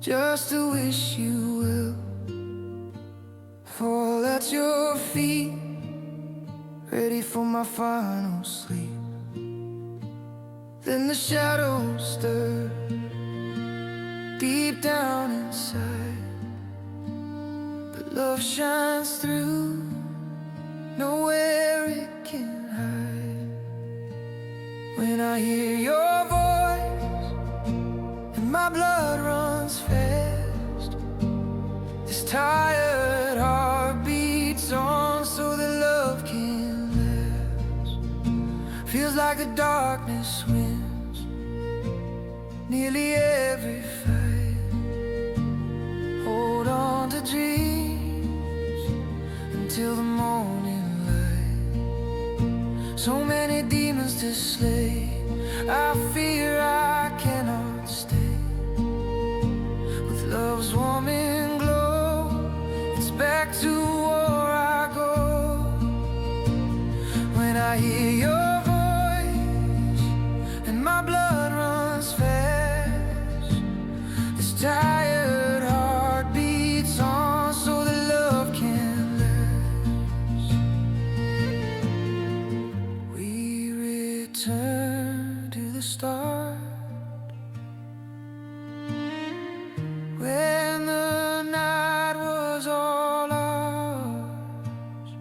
just to wish you will. Fall at your feet, ready for my final sleep. Then the shadows stir deep down inside, but love shines through, nowhere it can hide. When I hear your voice and my blood runs fast, this tired heart beats on so that love can last. Feels like the darkness wins nearly every fight. Hold on to dreams until the morning light. So many demons to slay, I fear I cannot stay. With love's warming glow, it's back to war I go. When I hear your voice and my blood runs fast, this tired heart beats on so that love can last. We return to the start, when the night was all ours,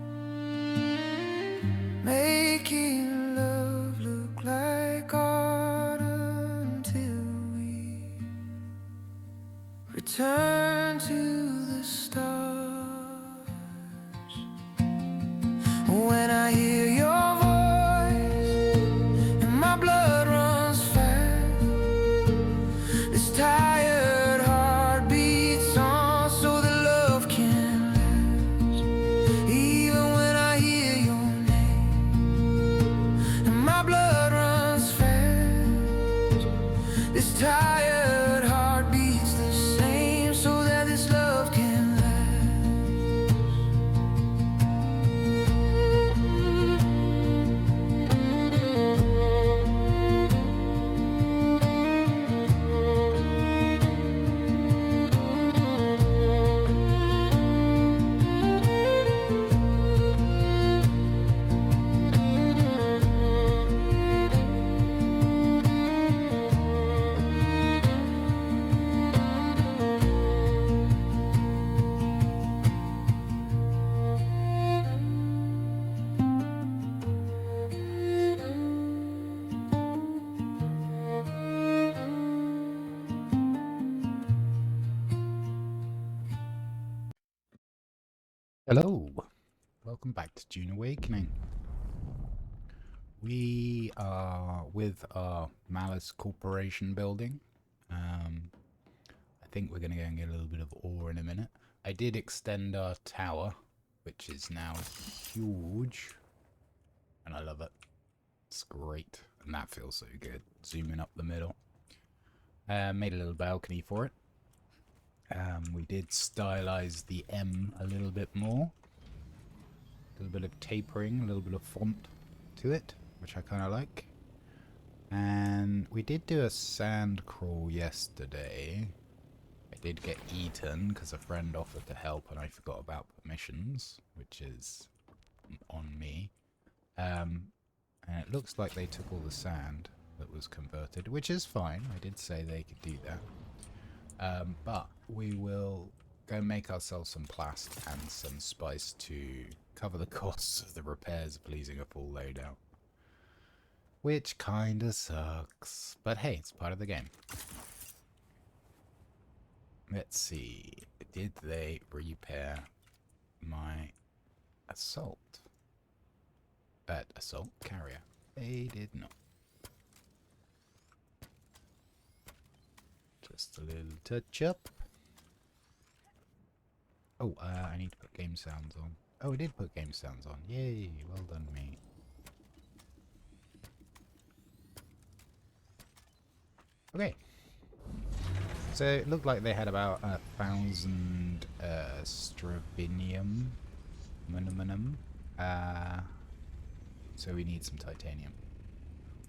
making love look like art until we return to the stars. When I hear your voice and my blood runs fast, this tired heart beats on so that love can last. Even when I hear your name and my blood runs fast, this tired heart beats the same so that this love can last. Hello, welcome back to Dune Awakening. We are with our Malice Corporation building. I think we're going to go and get a little bit of ore in a minute. I did extend our tower, which is now huge, and I love it. It's great, and that feels so good. Zooming up the middle. Made a little balcony for it. We did stylize the M a little bit more. A little bit of tapering, a little bit of font to it, which I kind of like. And we did do a sand crawl yesterday. I did get eaten because a friend offered to help and I forgot about permissions, which is on me. And it looks like they took all the sand that was converted, which is fine. I did say they could do that. But we will go make ourselves some plast and some spice to cover the costs of the repairs of pleasing a full loadout. Which kinda sucks. But hey, it's part of the game. Let's see. Did they repair my assault carrier? They did not. Just a little touch up. Oh, I need to put game sounds on. Oh, I did put game sounds on. Yay, well done me. Okay. So it looked like they had about 1,000 stravinium. So we need some titanium,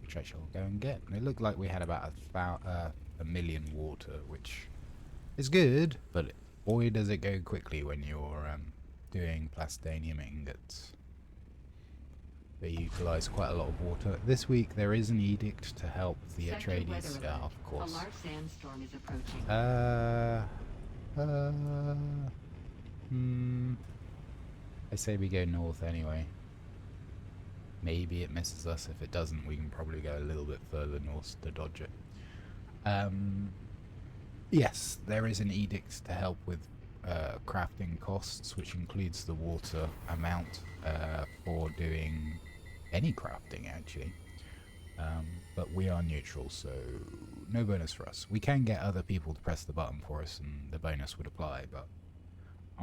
which I shall go and get. And it looked like we had about a million water, which It's good, but boy does it go quickly when you're doing plastanium ingots. They utilise quite a lot of water. This week there is an edict to help the Atreides. Yeah, of course. A large sandstorm is approaching. I say we go north anyway. Maybe it misses us. If it doesn't, we can probably go a little bit further north to dodge it. Yes, there is an edict to help with crafting costs, which includes the water amount for doing any crafting, actually. But we are neutral, so no bonus for us. We can get other people to press the button for us, and the bonus would apply, but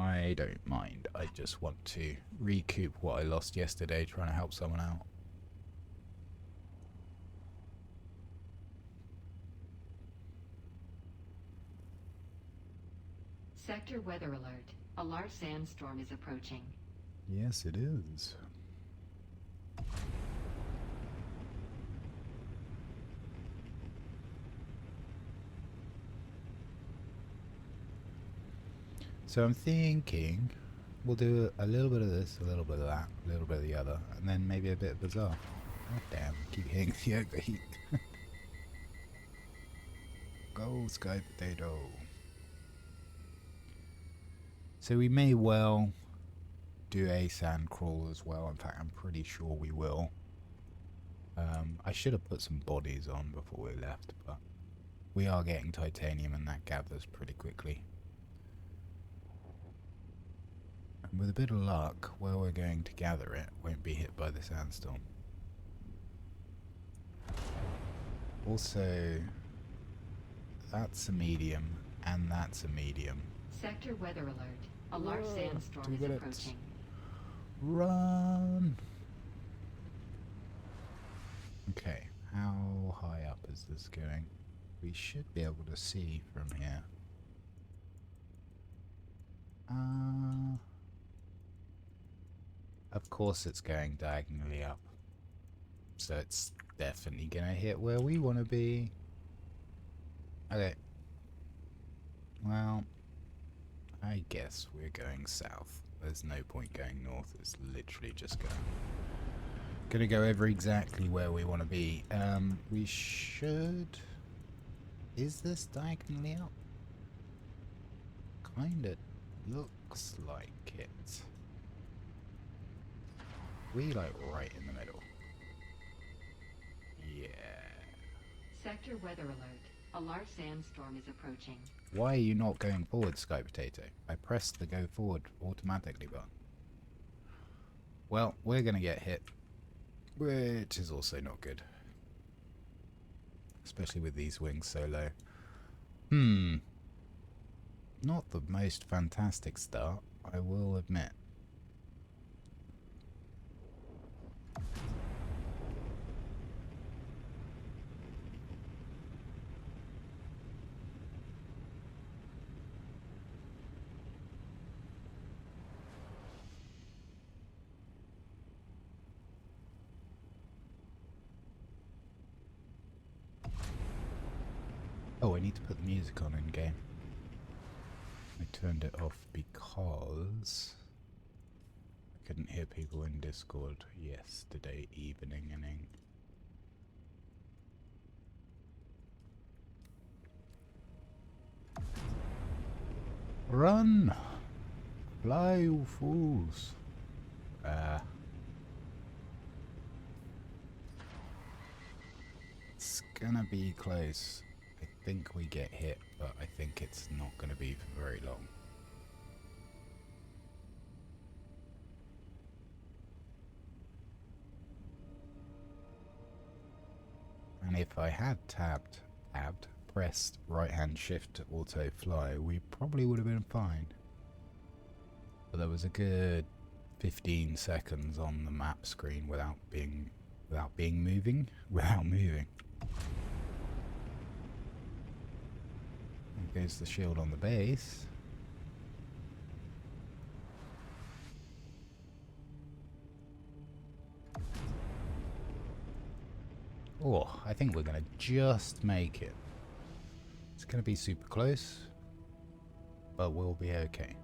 I don't mind. I just want to recoup what I lost yesterday trying to help someone out. Sector weather alert. A large sandstorm is approaching. Yes, it is. So I'm thinking we'll do a little bit of this, a little bit of that, a little bit of the other, and then maybe a bit of Bazaar. Oh damn, keep hitting the overheat. Go Sky Potato. So we may well do a sand crawl as well. In fact, I'm pretty sure we will. I should have put some bodies on before we left, but we are getting titanium and that gathers pretty quickly. And with a bit of luck, where we're going to gather it won't be hit by the sandstorm. Also, that's a medium, and that's a medium. Sector weather alert. A large sandstorm 2 is minutes. approaching. Run! Okay, how high up is this going? We should be able to see from here. Of course it's going diagonally up. So it's definitely gonna hit where we want to be. Okay. Well, I guess we're going south. There's no point going north. It's literally just gonna go over exactly where we want to be. We should... Is this diagonally up? Kinda looks like it. We like right in the middle. Yeah. Sector weather alert. A large sandstorm is approaching. Why are you not going forward, Sky Potato? I pressed the go forward automatically button. Well, we're gonna get hit, which is also not good. Especially with these wings so low. Not the most fantastic start, I will admit. Oh, I need to put the music on in game. I turned it off because I couldn't hear people in Discord yesterday evening. Run! Fly, you fools! It's gonna be close. I think we get hit, but I think it's not going to be for very long. And if I had pressed right hand shift to auto fly, we probably would have been fine. But there was a good 15 seconds on the map screen without moving. There goes the shield on the base. Oh, I think we're going to just make it. It's going to be super close. but we'll be okay.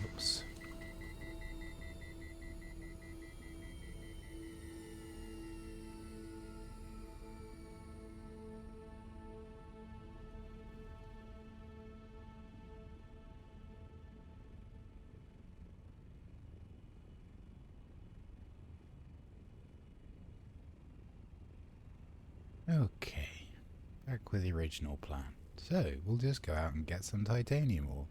Oops. Okay, back with the original plan. So, we'll just go out and get some titanium ore.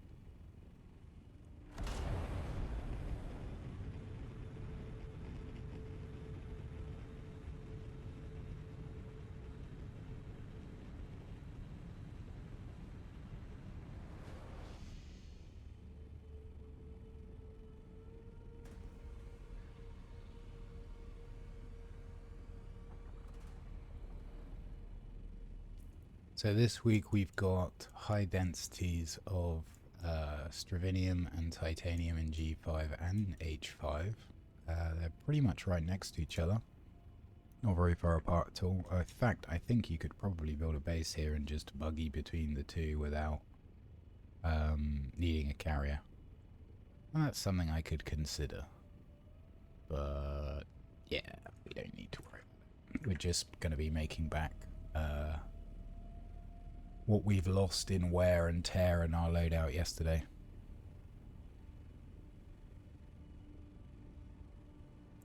So this week we've got high densities of stravinium and titanium in G5 and H5. They're pretty much right next to each other. Not very far apart at all. In fact, I think you could probably build a base here and just buggy between the two without needing a carrier. And that's something I could consider. But yeah, we don't need to worry about it. We're just going to be making back what we've lost in wear and tear in our loadout yesterday.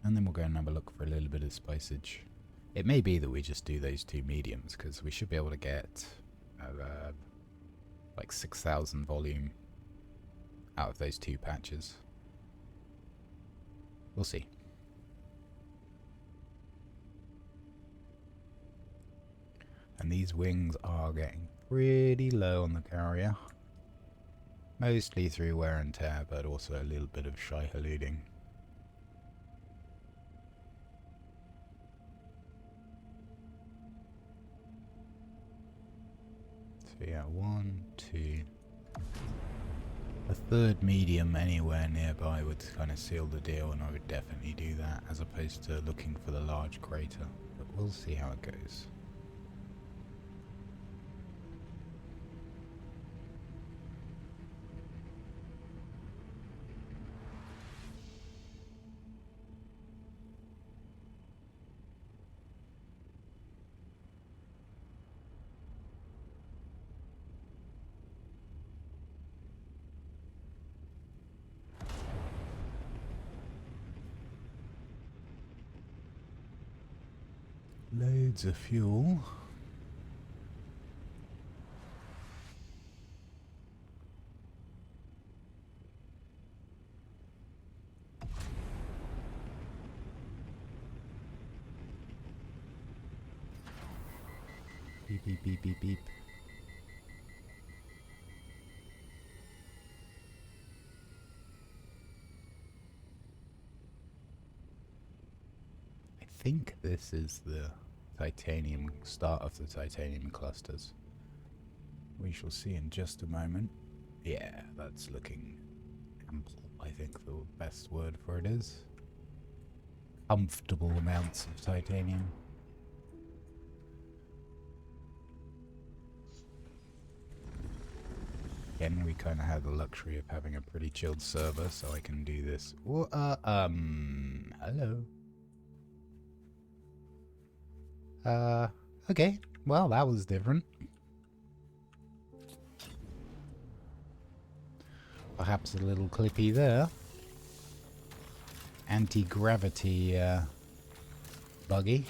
And then we'll go and have a look for a little bit of spiceage. It may be that we just do those two mediums, because we should be able to get like 6,000 volume out of those two patches. We'll see. And these wings are getting pretty low on the carrier. Mostly through wear and tear, but also a little bit of shy eluding. So yeah, 1, 2. A third medium anywhere nearby would kind of seal the deal, and I would definitely do that as opposed to looking for the large crater. But we'll see how it goes. Loads of fuel. Beep, beep, beep, beep, beep. I think this is the titanium, start of the titanium clusters. We shall see in just a moment. Yeah, that's looking ample, I think the best word for it is. Comfortable amounts of titanium. Again, we kind of have the luxury of having a pretty chilled server, so I can do this. Hello. Okay. Well, that was different. Perhaps a little clippy there. Anti-gravity, buggy.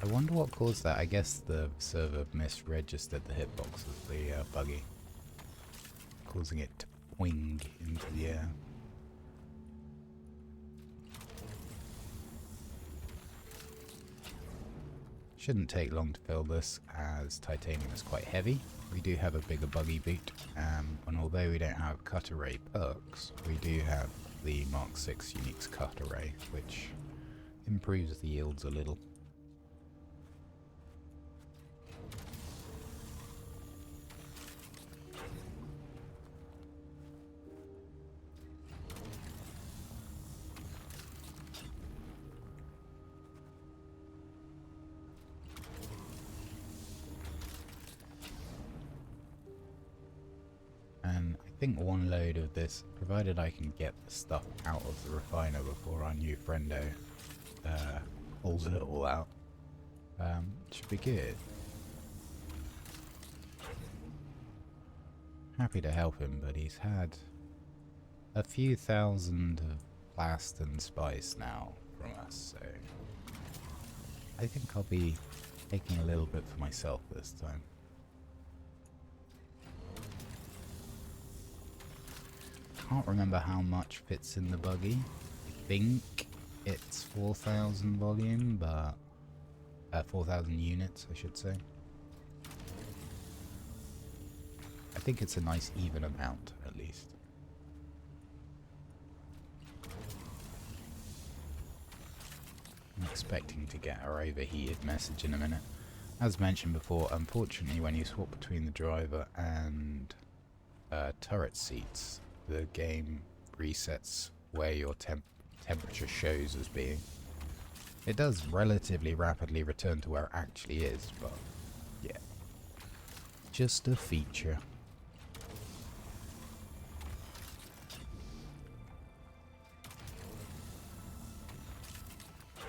I wonder what caused that. I guess the server misregistered the hitbox of the buggy, causing it to wing into the air. Shouldn't take long to fill this, as titanium is quite heavy. We do have a bigger buggy boot, and although we don't have cut array perks, we do have the Mark 6 Unique's cut array, which improves the yields a little. And I think one load of this, provided I can get the stuff out of the refiner before our new friendo pulls it all out, should be good. Happy to help him, but he's had a few thousand of blast and spice now from us, so I think I'll be taking a little bit for myself this time. Can't remember how much fits in the buggy. I think it's 4,000 volume, but 4,000 units, I should say. I think it's a nice even amount, at least. I'm expecting to get our overheated message in a minute. As mentioned before, unfortunately, when you swap between the driver and turret seats, the game resets where your temperature shows as being. It does relatively rapidly return to where it actually is, but yeah, just a feature.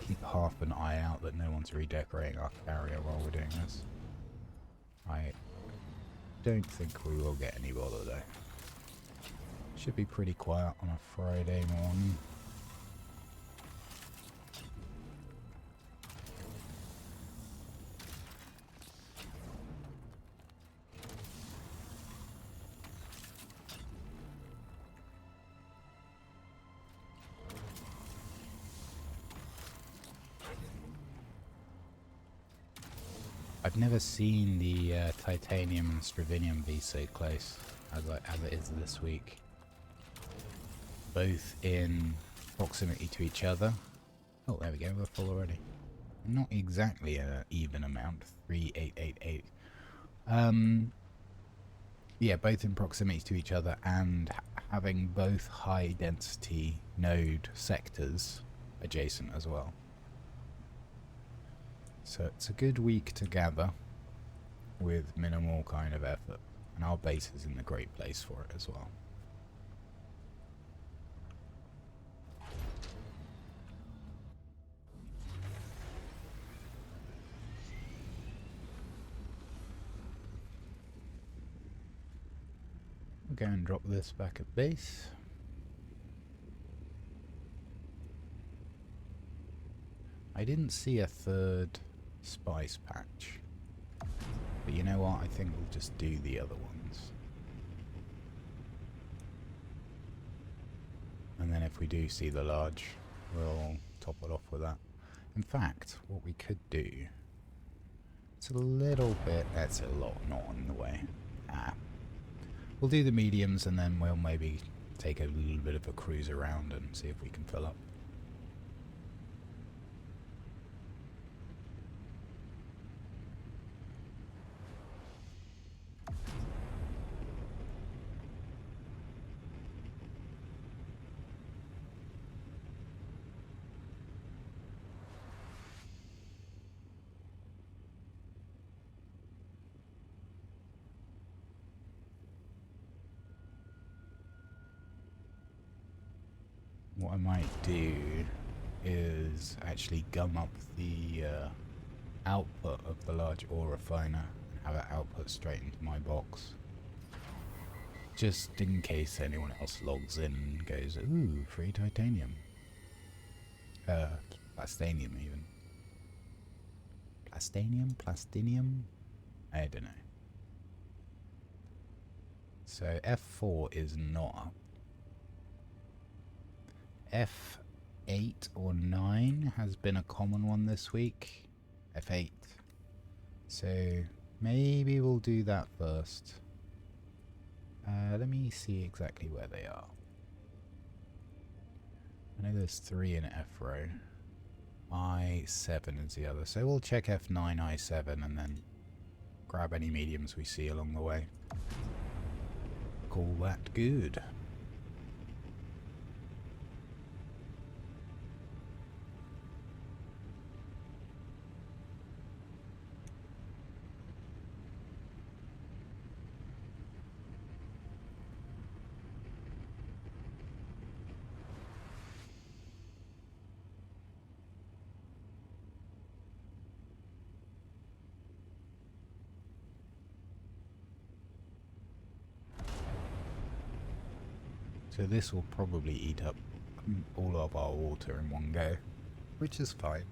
Keep half an eye out that no one's redecorating our carrier while we're doing this. I don't think we will get any bother though. Should be pretty quiet on a Friday morning. I've never seen the titanium and stravinium be so close as it is this week. Both in proximity to each other. Oh, there we go, we're full already. Not exactly an even amount, 3888. Yeah, both in proximity to each other and having both high density node sectors adjacent as well. So it's a good week to gather with minimal kind of effort, and our base is in a great place for it as well. We'll go and drop this back at base. I didn't see a third spice patch, but you know what, I think we'll just do the other ones. And then if we do see the large, we'll top it off with that. In fact, what we could do, it's a little bit, that's a lot not on the way. We'll do the mediums and then we'll maybe take a little bit of a cruise around and see if we can fill up. What I might do is actually gum up the output of the large ore refiner and have it output straight into my box. Just in case anyone else logs in and goes, ooh, free titanium. Plastanium even. Plastinium? I don't know. So F4 is not up. F8 or 9 has been a common one this week. F8 So maybe we'll do that first. Let me see exactly where they are. I know there's 3 in F row. I7 is the other. So we'll check F9, I7 and then grab any mediums we see along the way. Call that good. So this will probably eat up all of our water in one go, which is fine.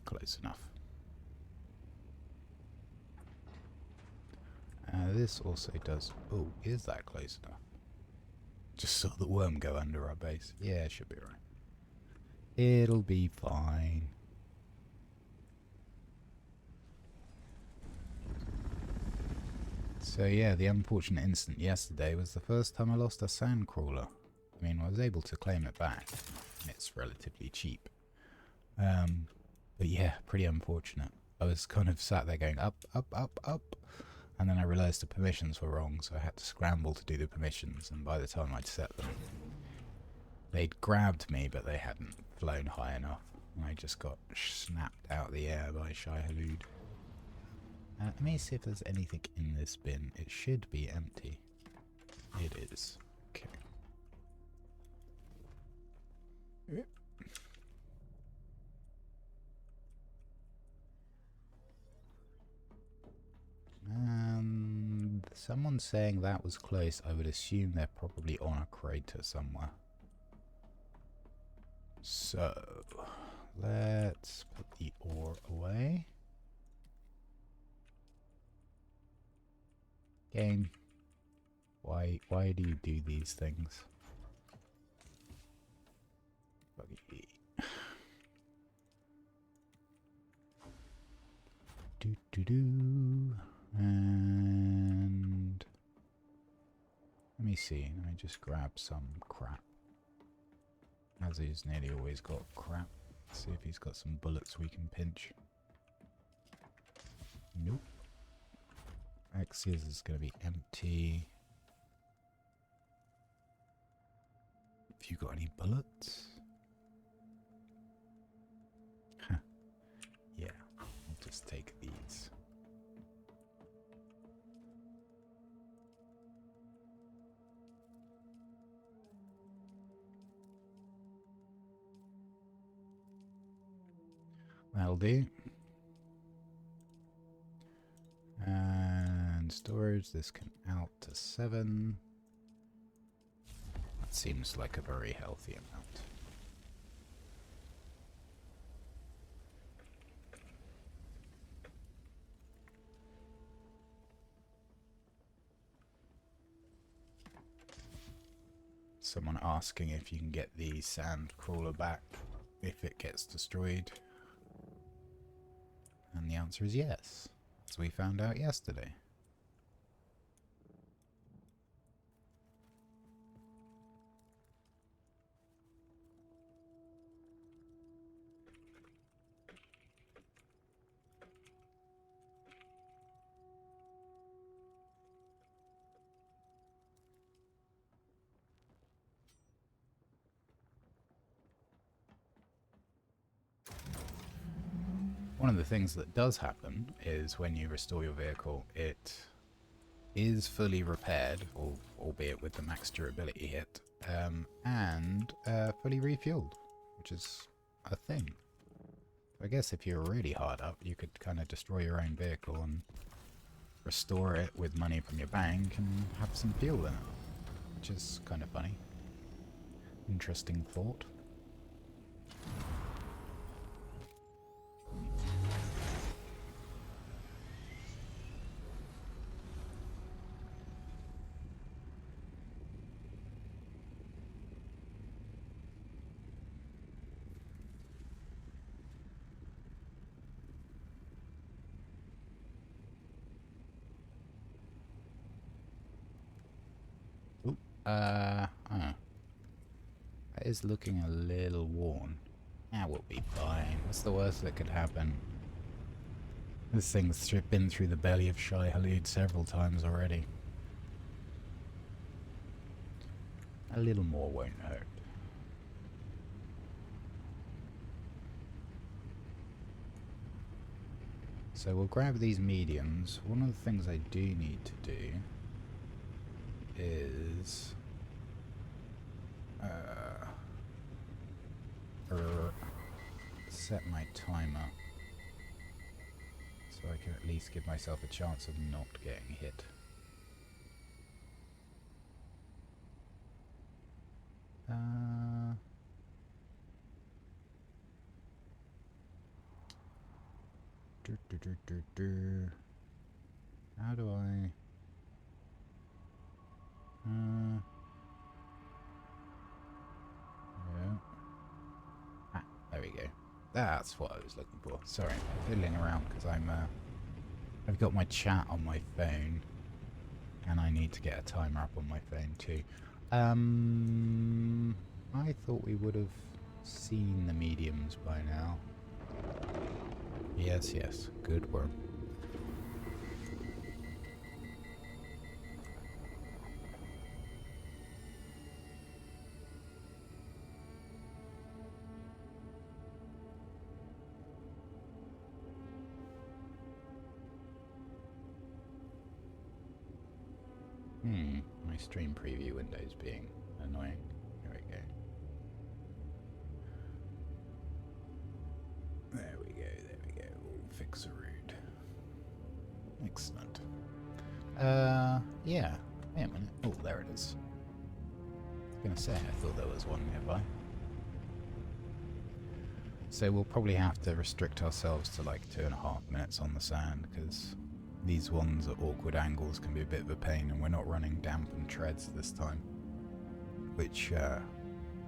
Close enough. This also does... Oh, is that close enough? Just saw the worm go under our base. Yeah, it should be right. It'll be fine. So yeah, the unfortunate incident yesterday was the first time I lost a sandcrawler. I mean, I was able to claim it back. And it's relatively cheap. But yeah, pretty unfortunate. I was kind of sat there going up, up, up, up. And then I realised the permissions were wrong, so I had to scramble to do the permissions. And by the time I'd set them, they'd grabbed me, but they hadn't flown high enough. And I just got snapped out of the air by Shai Halud. Let me see if there's anything in this bin. It should be empty. It is. Okay. And someone's saying that was close. I would assume they're probably on a crater somewhere. So, let's put the ore away. Game, why do you do these things? Buggy. And let me see. Let me just grab some crap. As he's nearly always got crap. See if he's got some bullets we can pinch. Nope. Axios is going to be empty. Have you got any bullets? Huh. Yeah, I'll just take these. That'll do. And storage, this can out to 7. That seems like a very healthy amount. Someone asking if you can get the sand crawler back if it gets destroyed. And the answer is yes, as we found out yesterday. One of the things that does happen is when you restore your vehicle, it is fully repaired, or albeit with the max durability hit, and fully refueled, which is a thing. I guess if you're really hard up, you could kind of destroy your own vehicle and restore it with money from your bank and have some fuel in it. Which is kind of funny. Interesting thought. Oh. That is looking a little worn. Ah, we'll be fine. What's the worst that could happen? This thing's been through the belly of Shai Halud several times already. A little more won't hurt. So we'll grab these mediums. One of the things I do need to do is set my timer so I can at least give myself a chance of not getting hit. How do I... yeah. Ah, there we go. That's what I was looking for. Sorry, I'm fiddling around because I've got my chat on my phone, and I need to get a timer up on my phone too. I thought we would have seen the mediums by now. Yes, yes, good work. My stream preview window's being annoying. There we go. There we go, there we go. We'll fix a route. Excellent. Yeah. Wait a minute. Oh, there it is. I was gonna say, I thought there was one nearby. So we'll probably have to restrict ourselves to like 2.5 minutes on the sand, because these ones at awkward angles can be a bit of a pain, and we're not running dampened treads this time, which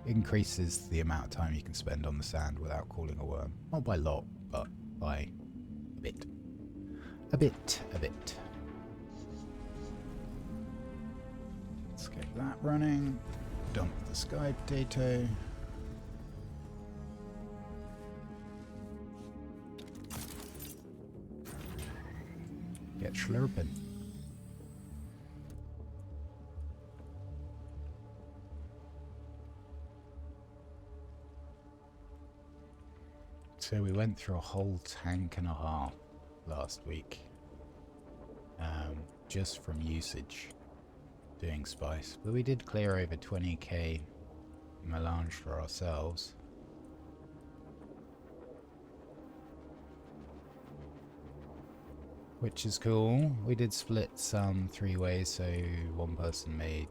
increases the amount of time you can spend on the sand without calling a worm. Not by a lot, but by a bit. A bit. Let's get that running. Dump the sky potato. Get slurping. So we went through a whole tank and a half last week, just from usage doing spice. But we did clear over 20k melange for ourselves. Which is cool. We did split some 3 ways, so one person made...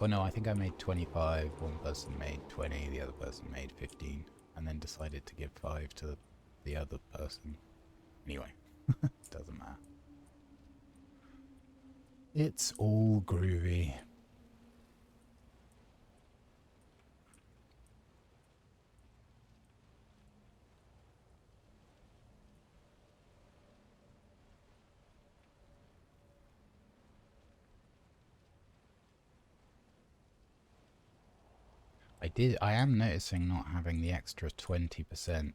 Oh no, I think I made 25, one person made 20, the other person made 15, and then decided to give 5 to the other person. Anyway, doesn't matter. It's all groovy. I am noticing not having the extra 20%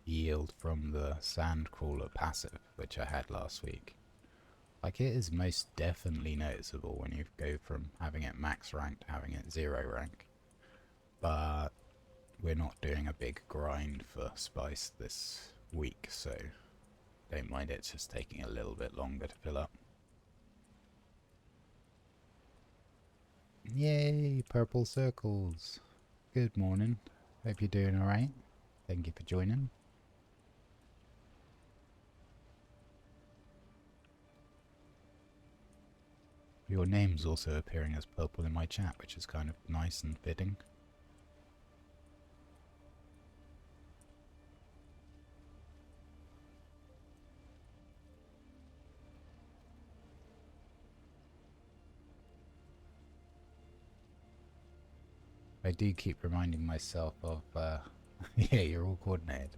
yield from the sand crawler passive, which I had last week. Like, it is most definitely noticeable when you go from having it max rank to having it 0 rank. But we're not doing a big grind for spice this week, so don't mind, it's just taking a little bit longer to fill up. Yay, purple circles. Good morning. Hope you're doing alright. Thank you for joining. Your name's also appearing as purple in my chat, which is kind of nice and fitting. I do keep reminding myself of, yeah, you're all coordinated,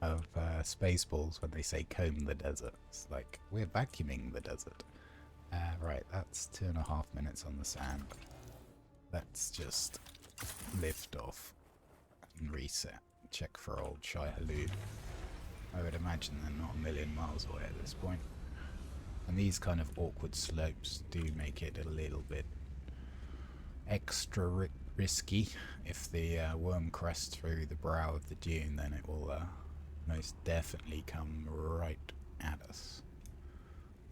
of Spaceballs when they say comb the desert. It's like, we're vacuuming the desert. Right, that's 2.5 minutes on the sand. Let's just lift off and reset. Check for old Shai Halud. I would imagine they're not a million miles away at this point. And these kind of awkward slopes do make it a little bit extra risky. If the worm crests through the brow of the dune, then it will most definitely come right at us.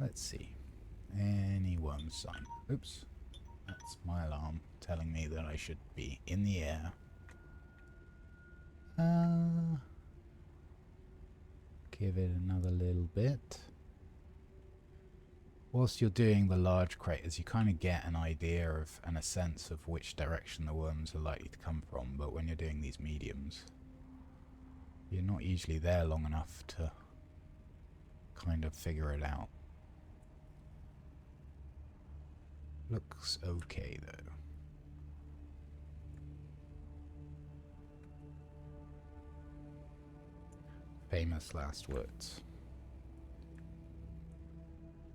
Let's see. Any worm sign? Oops. That's my alarm telling me that I should be in the air. Give it another little bit. Whilst you're doing the large craters, you kind of get an idea of and a sense of which direction the worms are likely to come from, but when you're doing these mediums, you're not usually there long enough to kind of figure it out. Looks okay though. Famous last words.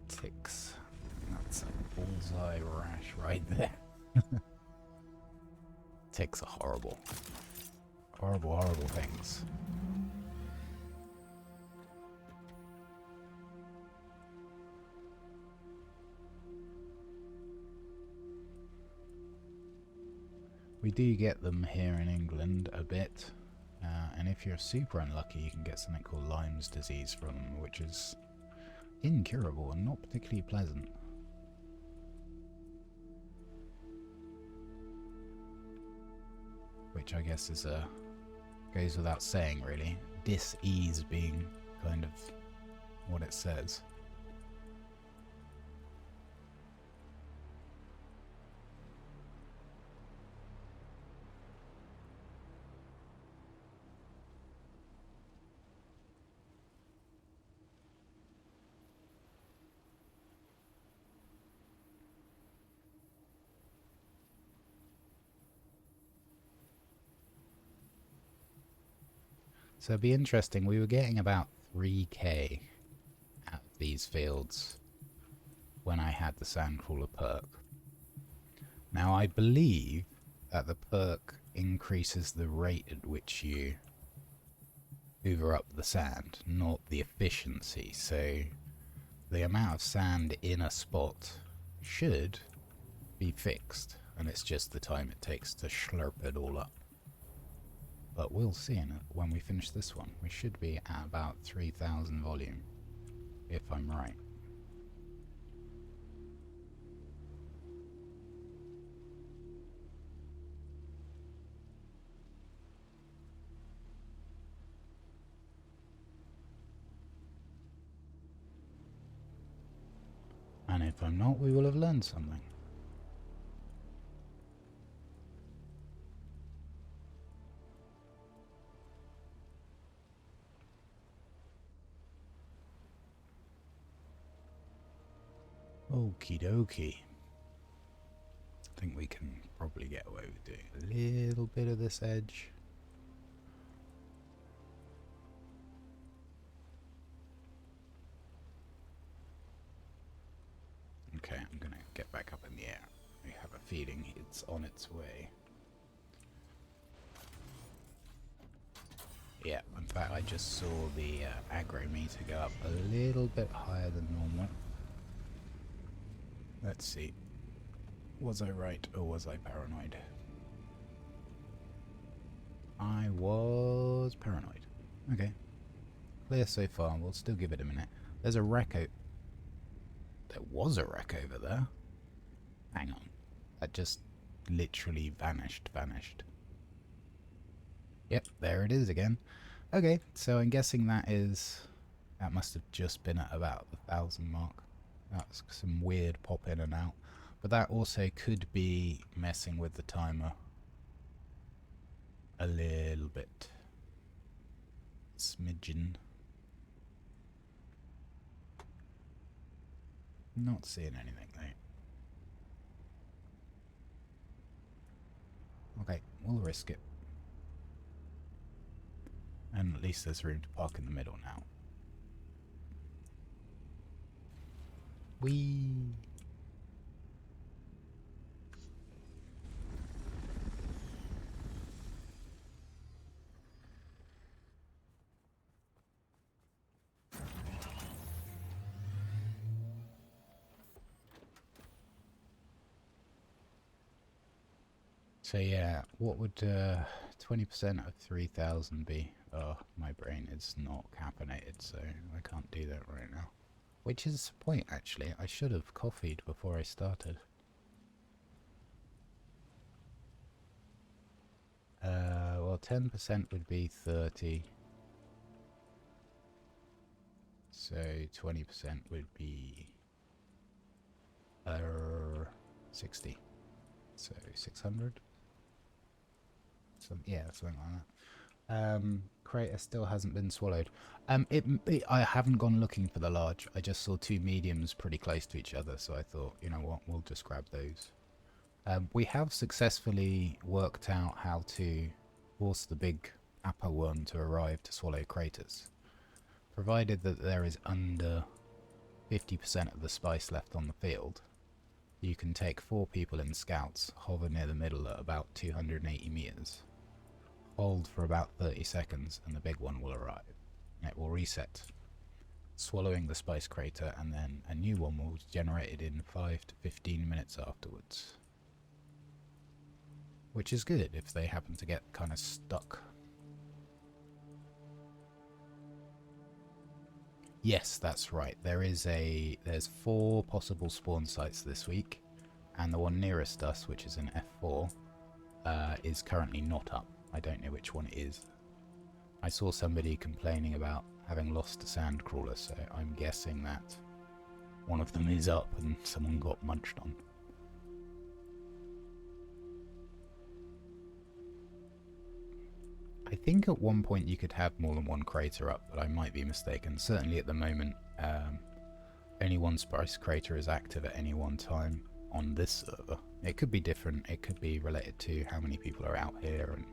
Ticks. That's a bullseye rash right there. Ticks are horrible. Horrible, horrible things. We do get them here in England a bit, and if you're super unlucky you can get something called Lyme's disease from them, which is incurable and not particularly pleasant. Which I guess is goes without saying really. Dis-ease being kind of what it says. So it'd be interesting, we were getting about 3k out of these fields when I had the Sandcrawler perk. Now I believe that the perk increases the rate at which you hoover up the sand, not the efficiency. So the amount of sand in a spot should be fixed, and it's just the time it takes to slurp it all up. But we'll see when we finish this one. We should be at about 3,000 volume, if I'm right. And if I'm not, we will have learned something. Okie dokie. I think we can probably get away with doing a little bit of this edge. Okay, I'm gonna get back up in the air. I have a feeling it's on its way. Yeah, in fact I just saw the aggro meter go up a little bit higher than normal. Let's see. Was I right or was I paranoid? I was paranoid. Okay. Clear so far. We'll still give it a minute. There's a wreck There was a wreck over there. Hang on. That just literally vanished. Yep, there it is again. Okay, so I'm guessing that must have just been at about the 1,000 mark. That's some weird pop in and out. But that also could be messing with the timer a little bit. Smidgen. Not seeing anything though. Okay, we'll risk it. And at least there's room to park in the middle now. Whee! So yeah, what would 20% of 3,000 be? Oh, my brain is not caffeinated, so I can't do that right now. Which is the point, actually. I should have coffeed before I started. Well, 10% would be 30. So 20% would be 60. So 600. Yeah, something like that. Crater still hasn't been swallowed. I haven't gone looking for the large. I just saw two mediums pretty close to each other, so I thought, you know what, we'll just grab those. We have successfully worked out how to force the big upper one to arrive to swallow craters, provided that there is under 50% of the spice left on the field. You can take 4 people in scouts, hover near the middle at about 280 meters, hold for about 30 seconds, and the big one will arrive. It will reset, swallowing the spice crater, and then a new one will be generated in 5 to 15 minutes afterwards. Which is good if they happen to get kind of stuck. Yes, that's right. There's 4 possible spawn sites this week, and the one nearest us, which is in F4, is currently not up. I don't know which one it is. I saw somebody complaining about having lost a sand crawler, so I'm guessing that one of them is up and someone got munched on. I think at one point you could have more than one crater up, but I might be mistaken. Certainly at the moment, only one spice crater is active at any one time on this server. It could be different. It could be related to how many people are out here and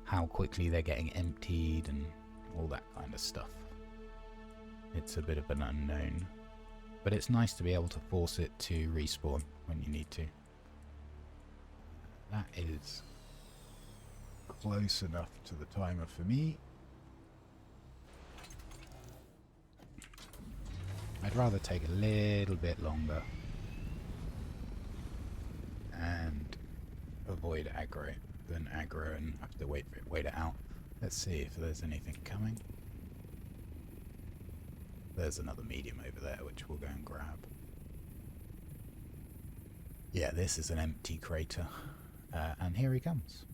how quickly they're getting emptied and all that kind of stuff. It's a bit of an unknown, but it's nice to be able to force it to respawn when you need to. That is close enough to the timer for me. I'd rather take a little bit longer and avoid aggro than aggro and have to wait it out. Let's see if there's anything coming. There's another medium over there which we'll go and grab. Yeah, this is an empty crater, and here he comes.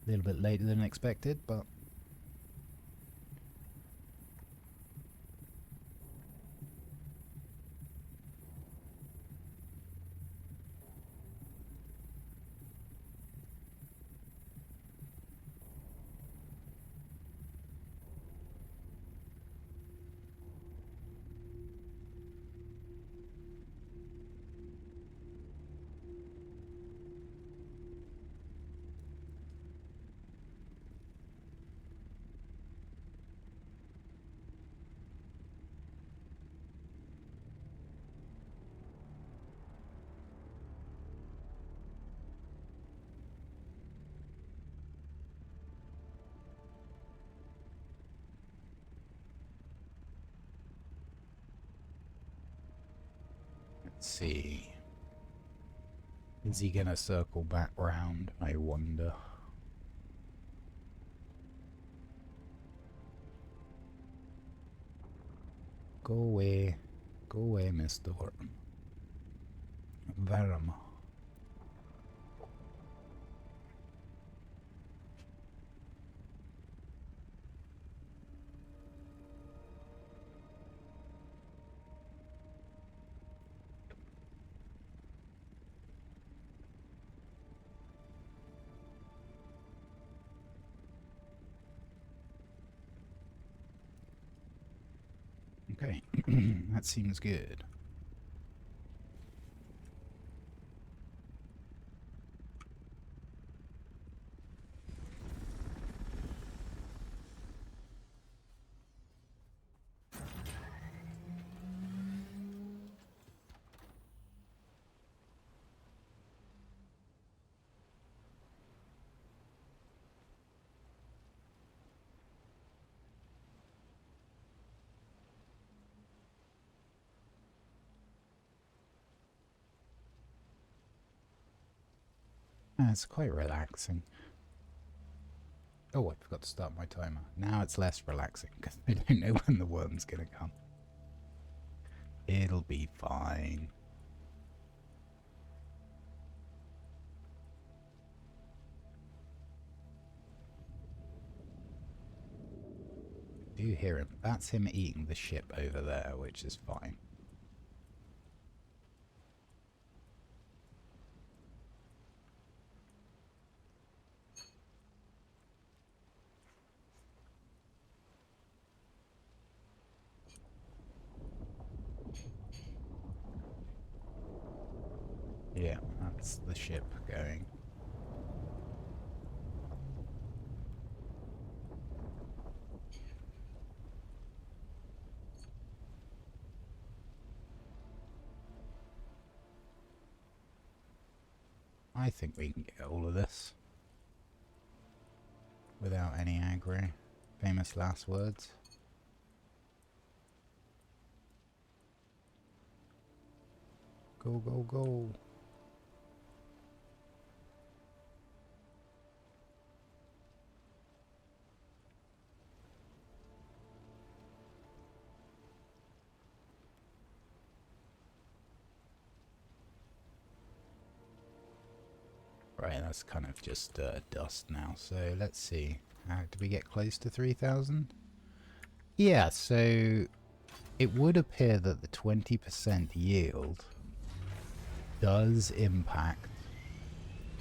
A little bit later than expected, but let's see. Is he gonna circle back round? I wonder. Go away, Mr. Verum. Okay, that seems good. It's quite relaxing. Oh, I forgot to start my timer. Now it's less relaxing because I don't know when the worm's gonna come. It'll be fine. I do hear him. That's him eating the ship over there, which is fine. Yeah, that's the ship going. I think we can get all of this without any aggro. Famous last words. Go, go, go. Right, that's kind of just dust now. So let's see. Did we get close to 3,000? Yeah, so it would appear that the 20% yield does impact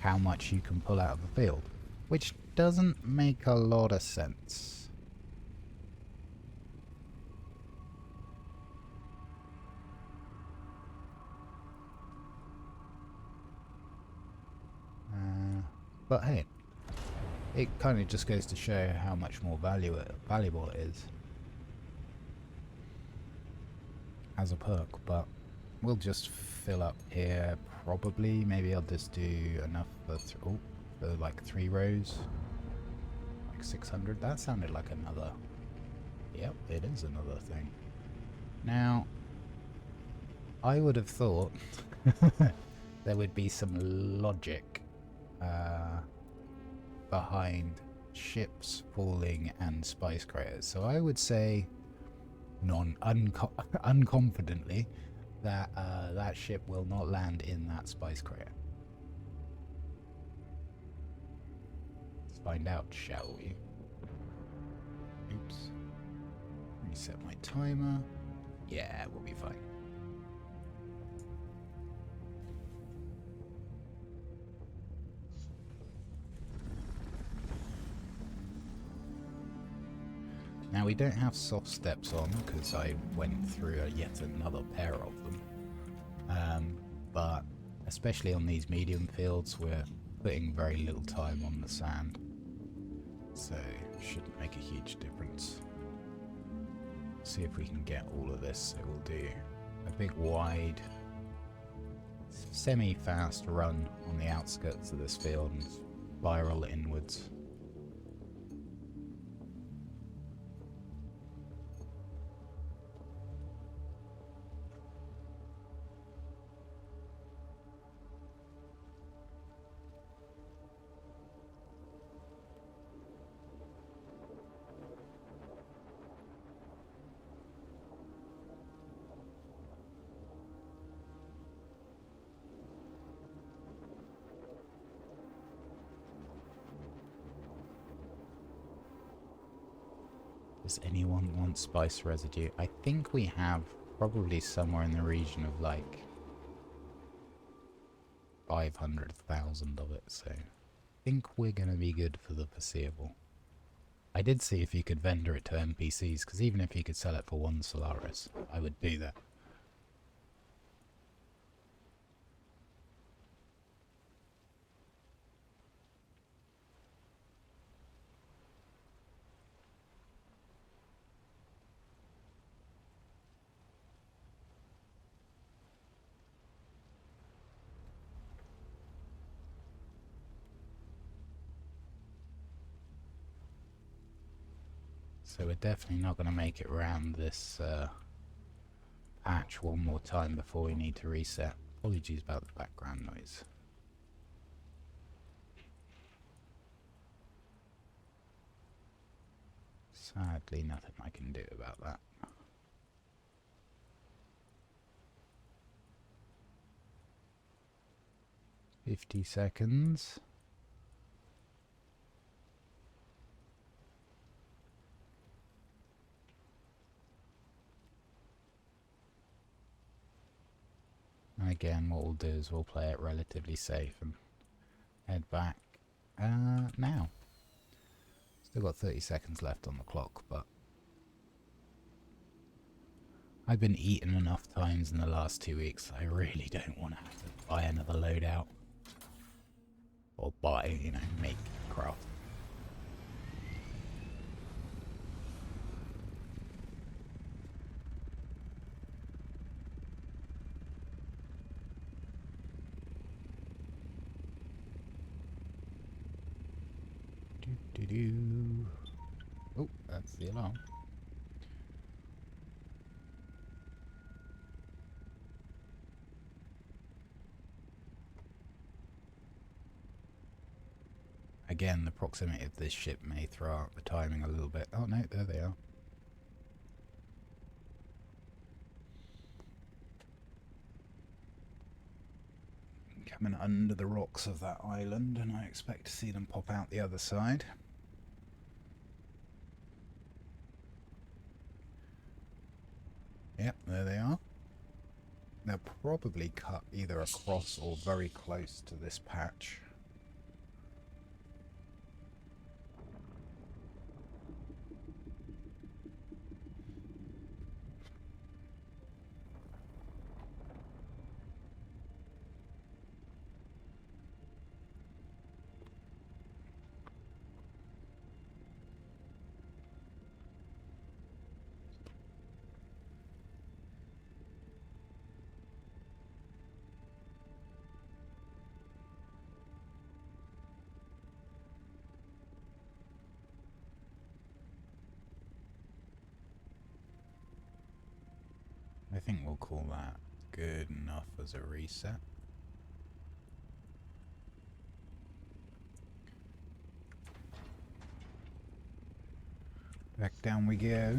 how much you can pull out of the field, which doesn't make a lot of sense. But hey, it kind of just goes to show how much more valuable it is as a perk. But we'll just fill up here probably. Maybe I'll just do enough for, for like 3 rows. Like 600. That sounded like another... Yep, it is another thing. Now, I would have thought there would be some logic behind ships falling and spice craters. So I would say, unconfidently, that that ship will not land in that spice crater. Let's find out, shall we? Oops. Reset my timer. Yeah, we'll be fine. Now we don't have soft steps on because I went through yet another pair of them. But especially on these medium fields, we're putting very little time on the sand. So shouldn't make a huge difference. See if we can get all of this. So we'll do a big wide, semi-fast run on the outskirts of this field and spiral inwards. Does anyone want spice residue? I think we have probably somewhere in the region of like 500,000 of it, so I think we're going to be good for the foreseeable. I did see if you could vendor it to NPCs, because even if you could sell it for 1 Solaris, I would do that. So we're definitely not going to make it around this patch one more time before we need to reset. Apologies about the background noise. Sadly, nothing I can do about that. $50. And again, what we'll do is we'll play it relatively safe and head back now. Still got 30 seconds left on the clock, but I've been eaten enough times in the last 2 weeks. I really don't want to have to buy another loadout. Or buy, you know, make craft. Do. Oh, that's the alarm. Again, the proximity of this ship may throw out the timing a little bit. Oh no, there they are. Coming under the rocks of that island, and I expect to see them pop out the other side. Yep, there they are. They'll probably cut either across or very close to this patch. I think we'll call that good enough as a reset. Back down we go.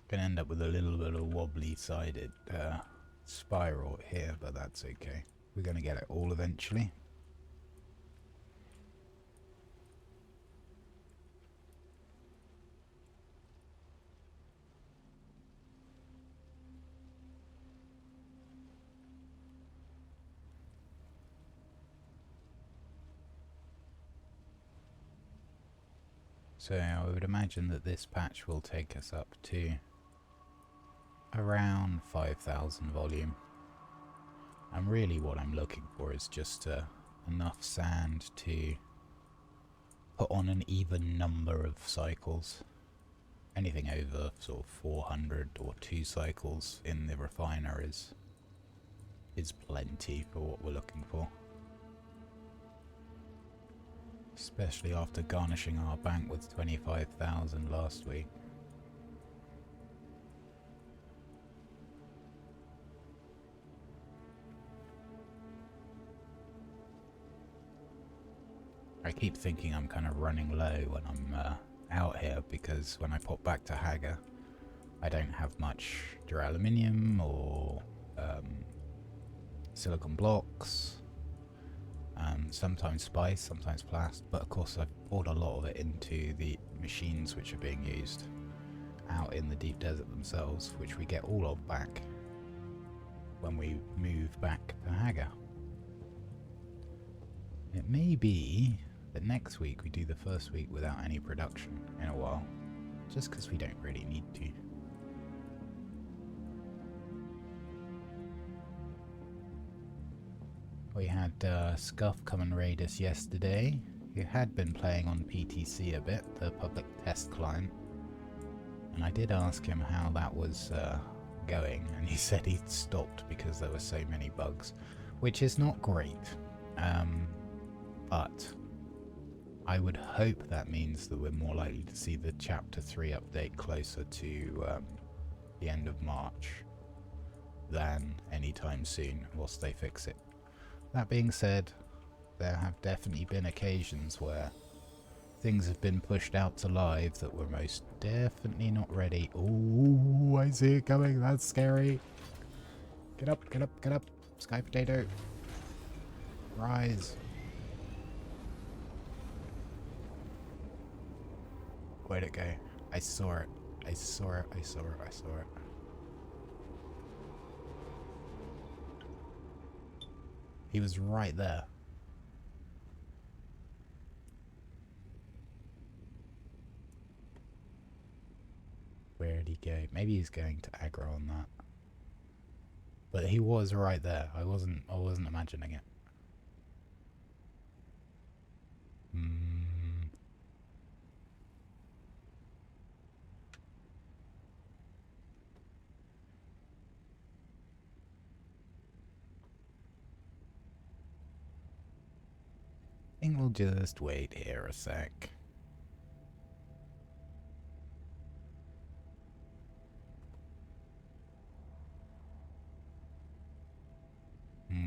Gonna end up with a little bit of wobbly sided spiral here, but that's okay. We're gonna get it all eventually. So I would imagine that this patch will take us up to around 5,000 volume. And really what I'm looking for is just enough sand to put on an even number of cycles. Anything over sort of 400 or 2 cycles in the refiner is plenty for what we're looking for. Especially after garnishing our bank with 25,000 last week. I keep thinking I'm kind of running low when I'm out here, because when I pop back to Haga, I don't have much duraluminium or silicon blocks. Sometimes spice, sometimes plast, but of course I've poured a lot of it into the machines which are being used. out in the deep desert themselves, which we get all of back when we move back to Hagar. It may be that next week we do the first week without any production in a while, just because we don't really need to. We had Scuff come and raid us yesterday. He had been playing on PTC a bit, the public test client, and I did ask him how that was going, and he said he'd stopped because there were so many bugs, which is not great. But I would hope that means that we're more likely to see the Chapter 3 update closer to the end of March than anytime soon, whilst they fix it. That being said, there have definitely been occasions where things have been pushed out to live that were most definitely not ready. Oh, I see it coming. That's scary. Get up, get up, get up. Sky Potato. Rise. Where'd it go? I saw it. I saw it. I saw it. I saw it. He was right there. Where'd he go? Maybe he's going to aggro on that. But he was right there. I wasn't imagining it. I think we'll just wait here a sec.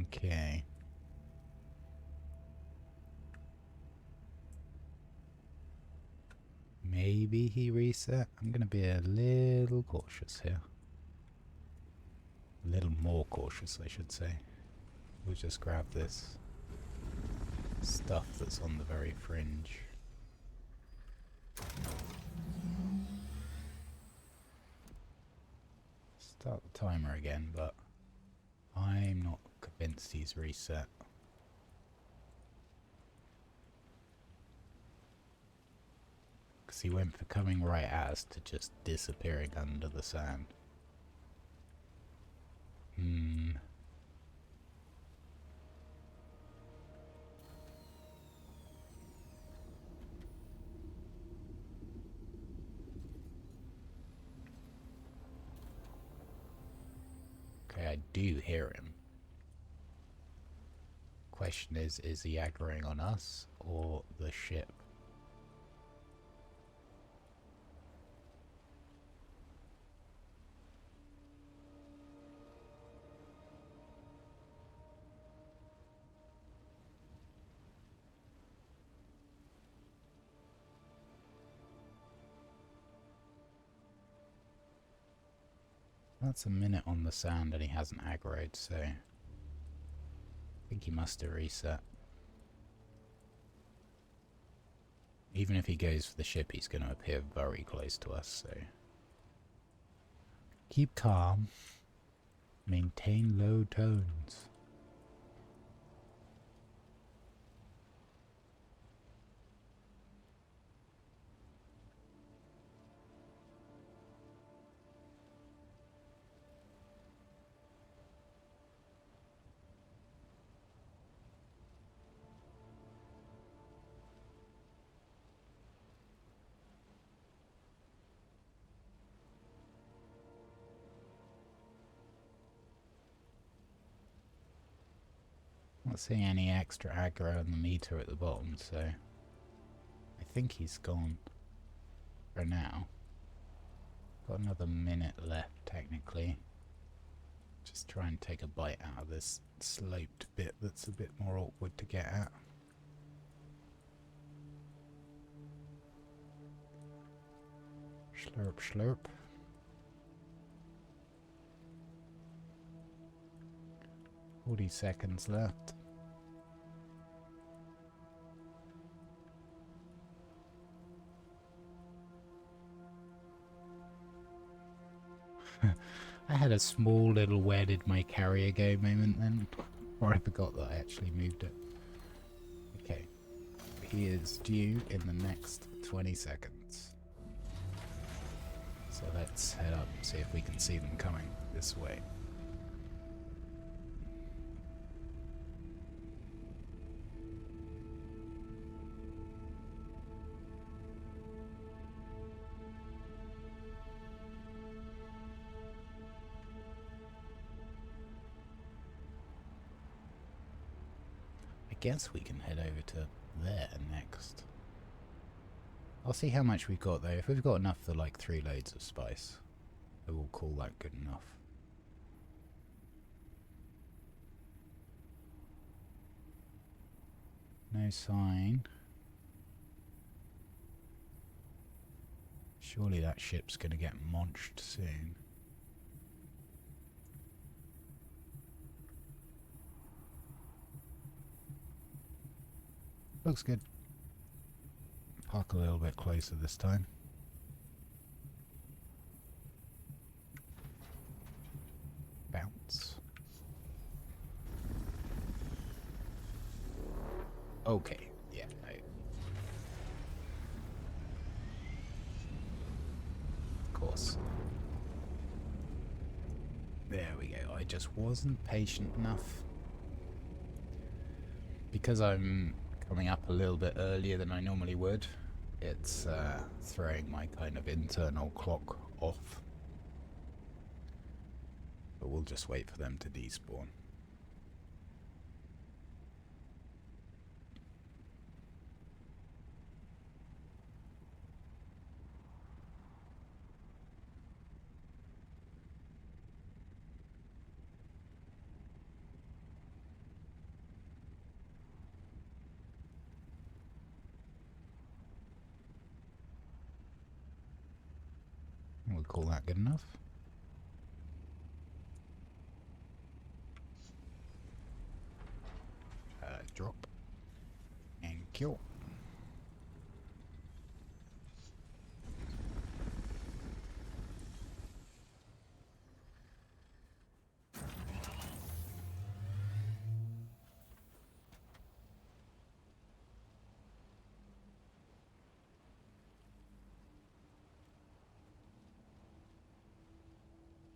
Okay. Maybe he reset. I'm gonna be a little cautious here. A little more cautious, I should say. We'll just grab this stuff that's on the very fringe. Start the timer again, but I'm not convinced he's reset. Because he went from coming right at us to just disappearing under the sand. Okay, I do hear him. Question is he aggroing on us or the ship? That's a minute on the sand and he hasn't aggroed, so I think he must have reset. Even if he goes for the ship, he's going to appear very close to us, so keep calm, maintain low tones. Not seeing any extra aggro on the meter at the bottom, so I think he's gone for now. Got another minute left, technically. Just try and take a bite out of this sloped bit that's a bit more awkward to get at. Slurp, slurp. "40 seconds left." I had a small little where did my carrier go moment then, or I forgot that I actually moved it. Okay, he is due in the next 20 seconds. So let's head up and see if we can see them coming this way. I guess we can head over to there next. I'll see how much we've got though. If we've got enough for like 3 loads of spice, I will call that good enough. No sign. Surely that ship's gonna get munched soon. Looks good. Park a little bit closer this time. Bounce. Okay, yeah, no. Of course. There we go. I just wasn't patient enough. Because I'm coming up a little bit earlier than I normally would, it's throwing my kind of internal clock off. But we'll just wait for them to despawn. We'll call that good enough. Drop and kill.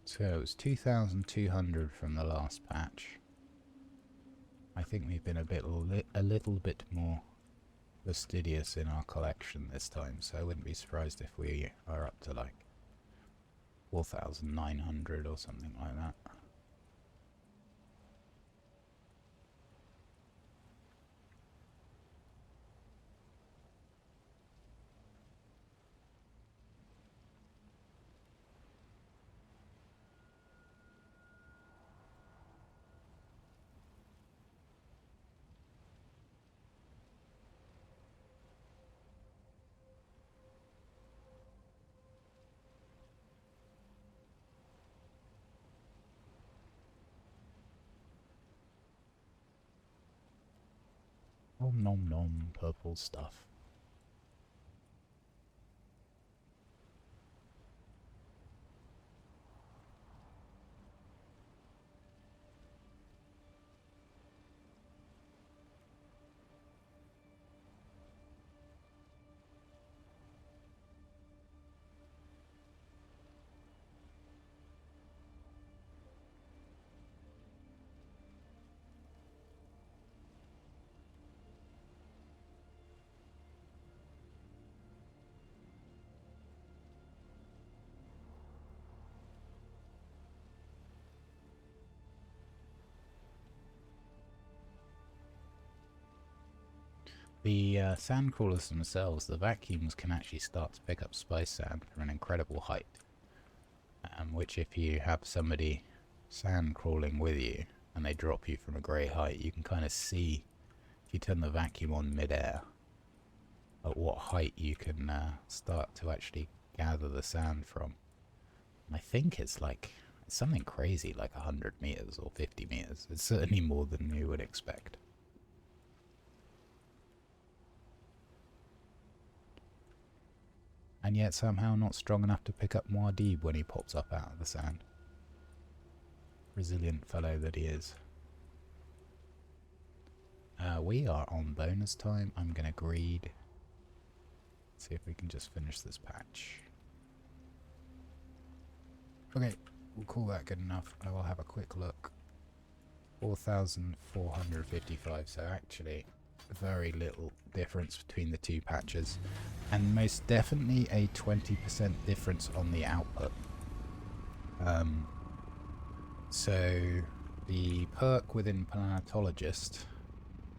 So it was 2,200 from the last patch. I think we've been a little bit more fastidious in our collection this time, so I wouldn't be surprised if we are up to like 4,900 or something like that. Oh nom nom, purple stuff. The sand crawlers themselves, the vacuums can actually start to pick up spice sand from an incredible height. Which if you have somebody sand crawling with you and they drop you from a great height, you can kind of see, if you turn the vacuum on mid-air, at what height you can start to actually gather the sand from. And I think it's like, it's something crazy like 100 meters or 50 meters. It's certainly more than you would expect. and yet somehow not strong enough to pick up Muad'Dib when he pops up out of the sand. Resilient fellow that he is. We are on bonus time. I'm going to greed. See if we can just finish this patch. Okay, we'll call that good enough. I will have a quick look. 4,455, so actually very little difference between the two patches. And most definitely a 20% difference on the output. So the perk within Planetologist,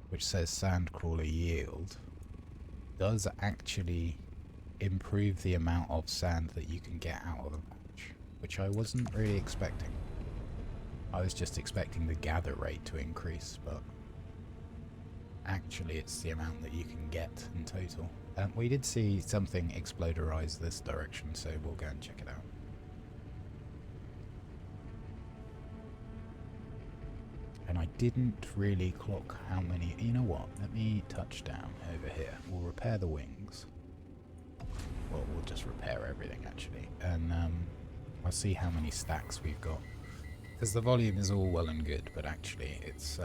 which says Sandcrawler Yield, does actually improve the amount of sand that you can get out of a patch, which I wasn't really expecting. I was just expecting the gather rate to increase, but actually it's the amount that you can get in total. We did see something exploderize this direction, so we'll go and check it out. And I didn't really clock how many... You know what? Let me touch down over here. We'll repair the wings. Well, we'll just repair everything, actually. And I'll see how many stacks we've got. Because the volume is all well and good, but actually it's...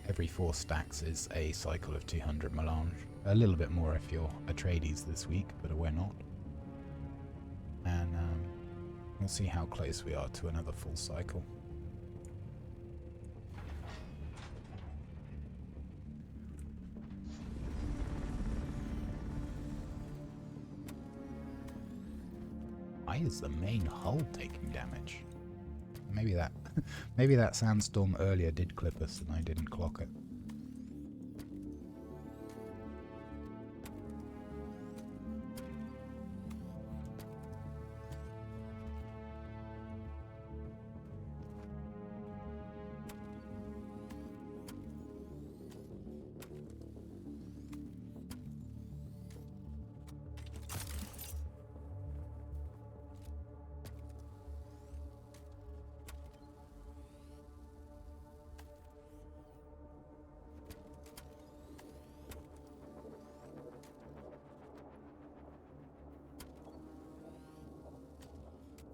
every 4 stacks is a cycle of 200 melange. A little bit more if you're Atreides this week, but we're not. And we'll see how close we are to another full cycle. Why is the main hull taking damage? Maybe that maybe that sandstorm earlier did clip us and I didn't clock it.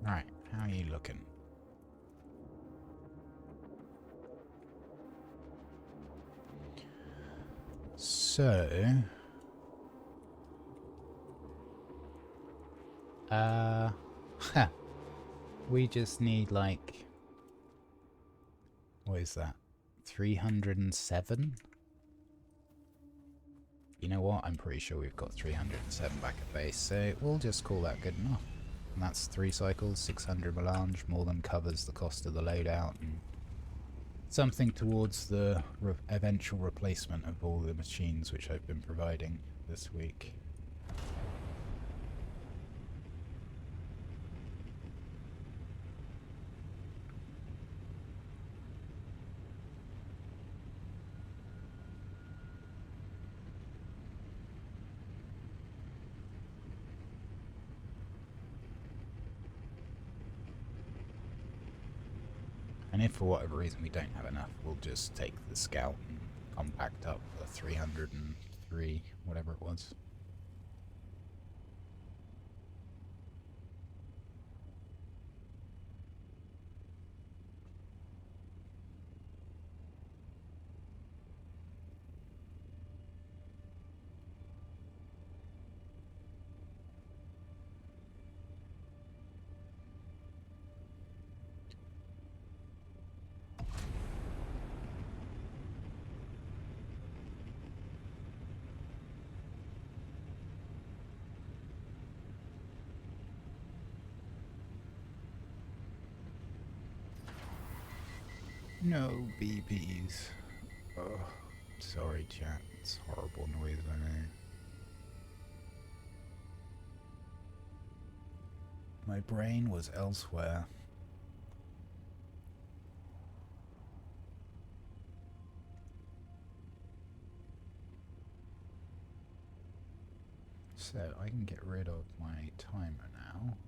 Right, how are you looking? So... we just need like... What is that? 307? You know what? I'm pretty sure we've got 307 back at base, so we'll just call that good enough. And that's 3 cycles, 600 melange, more than covers the cost of the loadout, and something towards the eventual replacement of all the machines which I've been providing this week. And if for whatever reason we don't have enough, we'll just take the scout and compact up the 303, whatever it was. No BPs. Oh, sorry chat, it's horrible noise, I know. My brain was elsewhere. So I can get rid of my timer now.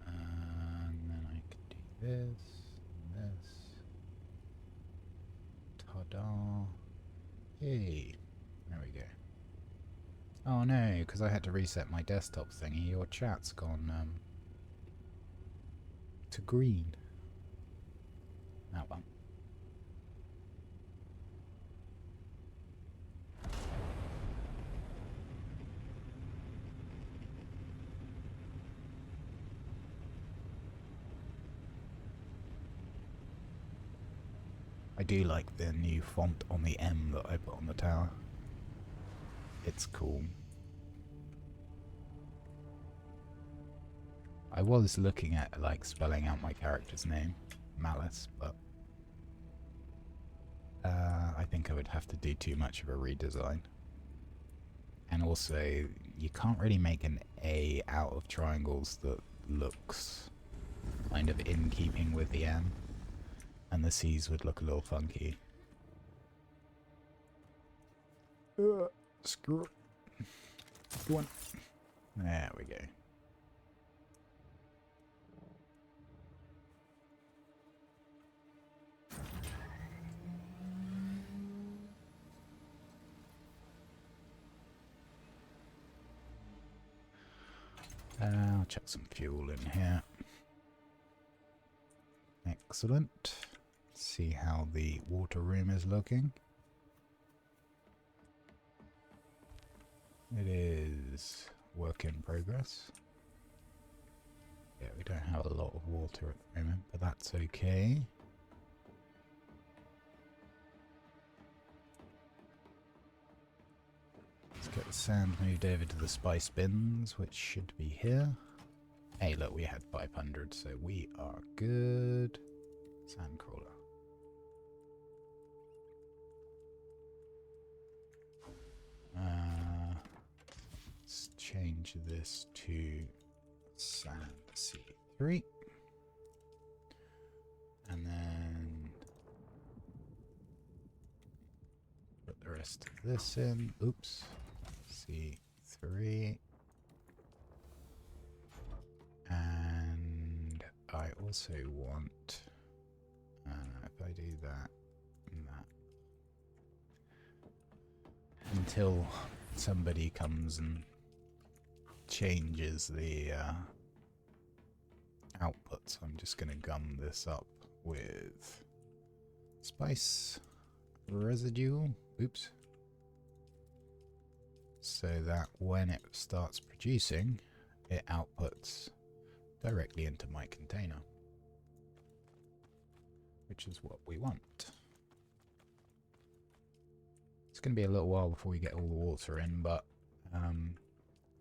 And then I can do this, this. da. Hey, there we go. Oh no, because I had to reset my desktop thingy, your chat's gone to green. Oh well. I do like the new font on the M that I put on the tower. It's cool. I was looking at like spelling out my character's name, Malice, but I think I would have to do too much of a redesign. And also, you can't really make an A out of triangles that looks kind of in keeping with the M. And the C's would look a little funky. Screw it. Go on. There we go. I'll chuck some fuel in here. Excellent. See how the water room is looking. It is work in progress. Yeah, we don't have a lot of water at the moment, but that's okay. Let's get the sand moved over to the spice bins, which should be here. Hey, look, we had 500, so we are good. Sandcrawler. Let's change this to sand C3. And then put the rest of this in. Oops. C3. And I also want, if I do that and that, until somebody comes and changes the outputs, I'm just going to gum this up with spice residue. Oops. So that when it starts producing, it outputs directly into my container, which is what we want. It's going to be a little while before we get all the water in, but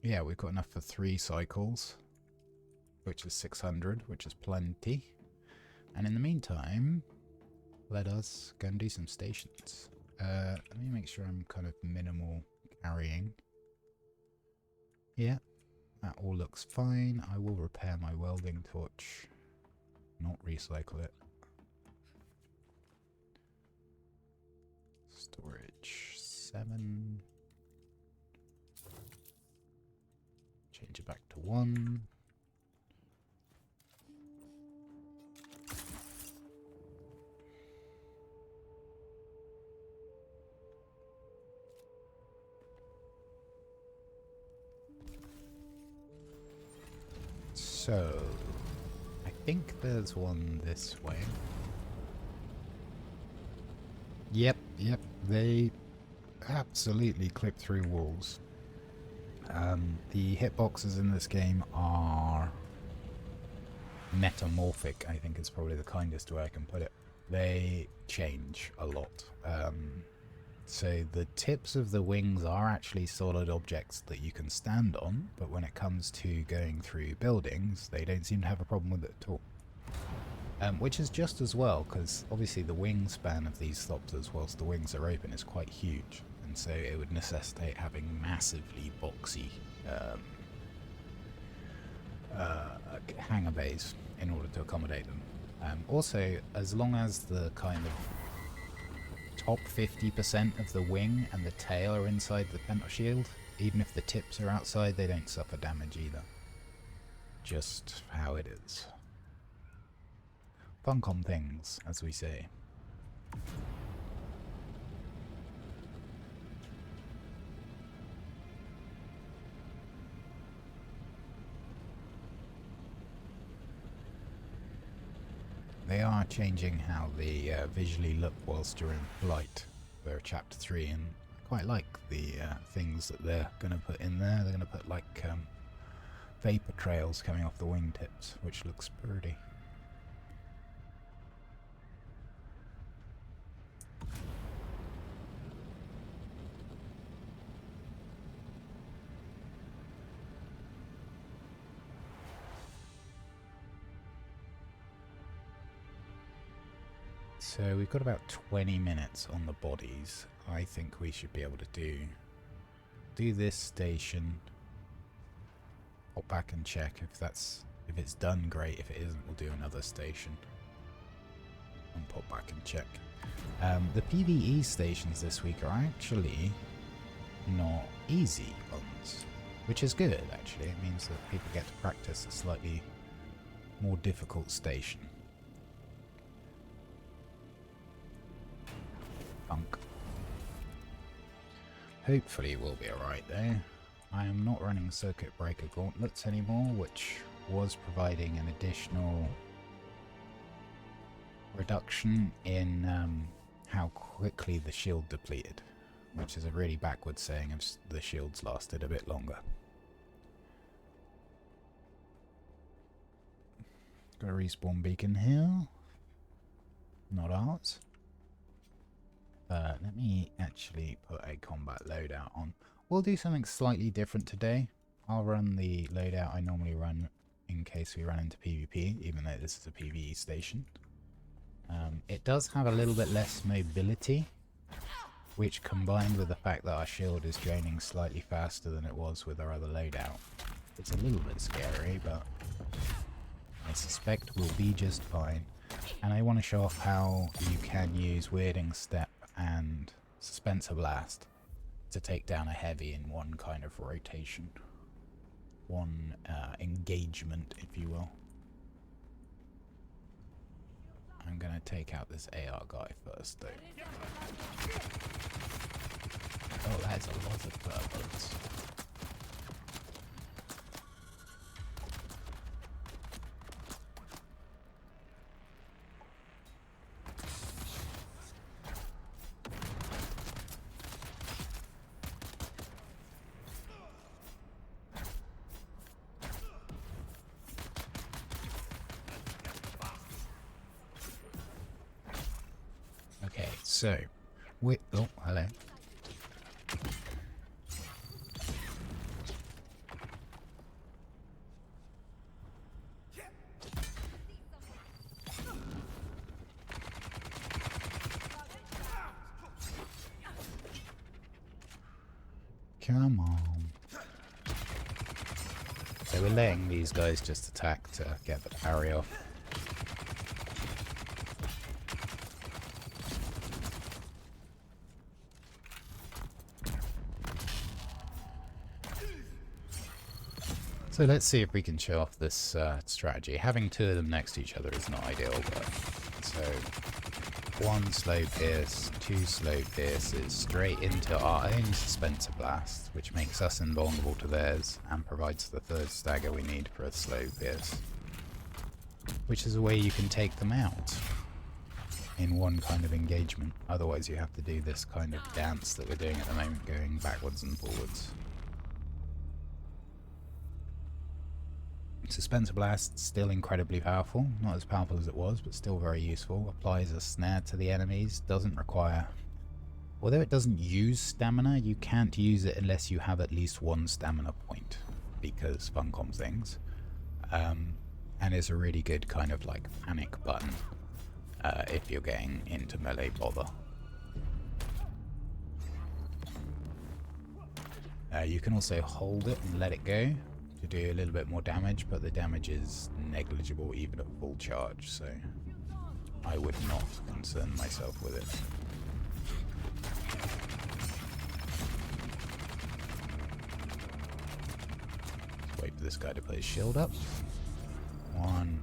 yeah, we've got enough for 3 cycles, which is 600, which is plenty. And in the meantime, let us go and do some stations. Let me make sure I'm kind of minimal carrying. Yeah, that all looks fine. I will repair my welding torch, not recycle it. Storage 7. Change it back to 1. So, I think there's one this way. Yep, they absolutely clip through walls. The hitboxes in this game are metamorphic, I think is probably the kindest way I can put it. They change a lot. So the tips of the wings are actually solid objects that you can stand on, but when it comes to going through buildings, they don't seem to have a problem with it at all. Which is just as well, because obviously the wingspan of these thopters, whilst the wings are open, is quite huge, and so it would necessitate having massively boxy hangar bays in order to accommodate them. Also, as long as the kind of top 50% of the wing and the tail are inside the pentashield, even if the tips are outside, they don't suffer damage either. Just how it is. Funcom things, as we say. changing how they visually look whilst you're in flight for Chapter 3, and I quite like the things that they're going to put in there. They're going to put like vapor trails coming off the wingtips, which looks pretty. So we've got about 20 minutes on the bodies. I think we should be able to do this station. Pop back and check if it's done, great. If it isn't, we'll do another station. And pop back and check. The PvE stations this week are actually not easy ones, which is good actually. It means that people get to practice a slightly more difficult station. Funk. Hopefully we'll be alright though. I am not running circuit breaker gauntlets anymore, which was providing an additional reduction in how quickly the shield depleted, which is a really backward saying if the shields lasted a bit longer. Got a respawn beacon here. Not ours. Let me actually put a combat loadout on. We'll do something slightly different today. I'll run the loadout I normally run in case we run into PvP, even though this is a PvE station. It does have a little bit less mobility, which combined with the fact that our shield is draining slightly faster than it was with our other loadout, it's a little bit scary, but I suspect we'll be just fine. And I want to show off how you can use Weirding Step and Suspensor Blast to take down a heavy in one kind of rotation. One engagement, if you will. I'm going to take out this AR guy first, though. Oh, that's a lot of purples. Okay, so oh, hello. Come on. So we're letting these guys just attack to get the parry off. So let's see if we can show off this strategy. Having two of them next to each other is not ideal, but so one slow pierce, two slow pierces straight into our own Suspensor Blast, which makes us invulnerable to theirs and provides the third stagger we need for a slow pierce, which is a way you can take them out in one kind of engagement. Otherwise you have to do this kind of dance that we're doing at the moment, going backwards and forwards. Suspensor Blast, still incredibly powerful. Not as powerful as it was, but still very useful. Applies a snare to the enemies. Doesn't require... Although it doesn't use stamina, you can't use it unless you have at least one stamina point, because Funcom things. And is a really good kind of like panic button if you're getting into melee bother. You can also hold it and let it go to do a little bit more damage, but the damage is negligible even at full charge, so I would not concern myself with it. Let's wait for this guy to put his shield up. 1,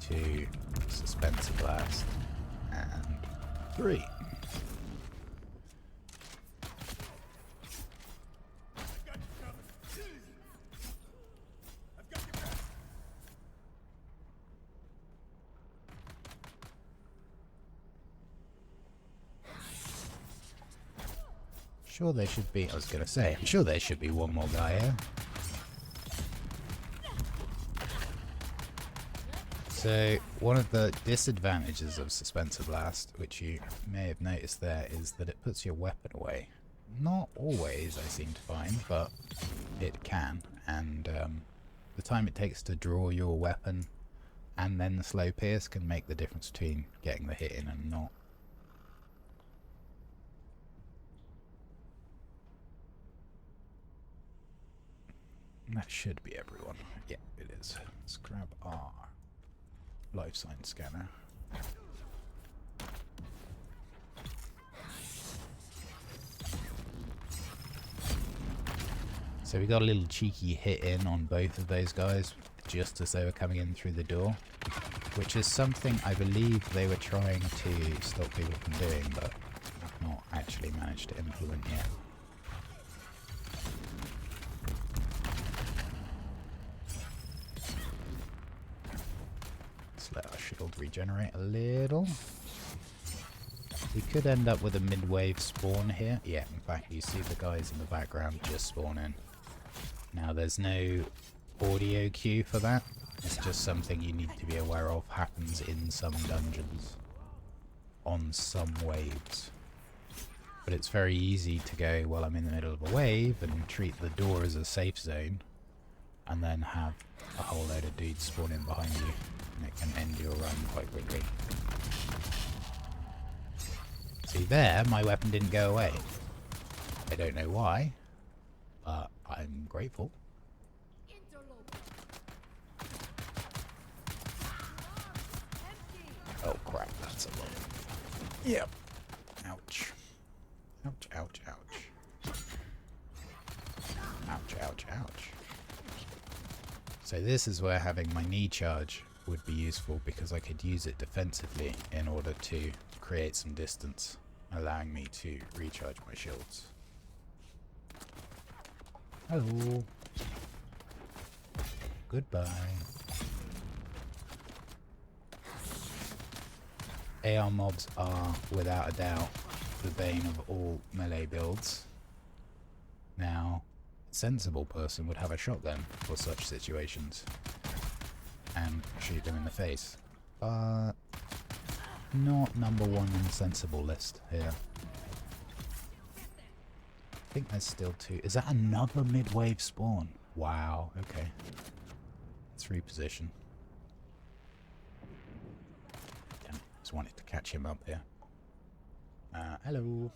2, Suspensor Blast, and 3. Sure there should be, I was going to say, I'm sure there should be one more guy here. So, one of the disadvantages of Suspensor Blast, which you may have noticed there, is that it puts your weapon away. Not always, I seem to find, but it can. And the time it takes to draw your weapon and then the slow pierce can make the difference between getting the hit in and not. That should be everyone. Yeah, it is. Let's grab our life sign scanner. So we got a little cheeky hit in on both of those guys just as they were coming in through the door, which is something I believe they were trying to stop people from doing, but have not actually managed to implement yet. Let's let our shield regenerate a little. We could end up with a mid-wave spawn here. Yeah, in fact, you see the guys in the background just spawn in. Now, there's no audio cue for that. It's just something you need to be aware of. Happens in some dungeons. On some waves. But it's very easy to go, well, I'm in the middle of a wave, and treat the door as a safe zone. And then have a whole load of dudes spawn in behind you. And it can end your run quite quickly. See there, my weapon didn't go away. I don't know why, but I'm grateful. Oh crap, that's a lot. Yep. Ouch. Ouch, ouch, ouch. Ouch, ouch, ouch. So this is where having my knee charge would be useful, because I could use it defensively in order to create some distance, allowing me to recharge my shields. Hello. Goodbye. AR mobs are, without a doubt, the bane of all melee builds. Now, a sensible person would have a shotgun for such situations and shoot them in the face, but not number one on the sensible list here. I think there's still two. Is that another mid-wave spawn? Wow, okay. Let's reposition. Damn, just wanted to catch him up here. Hello.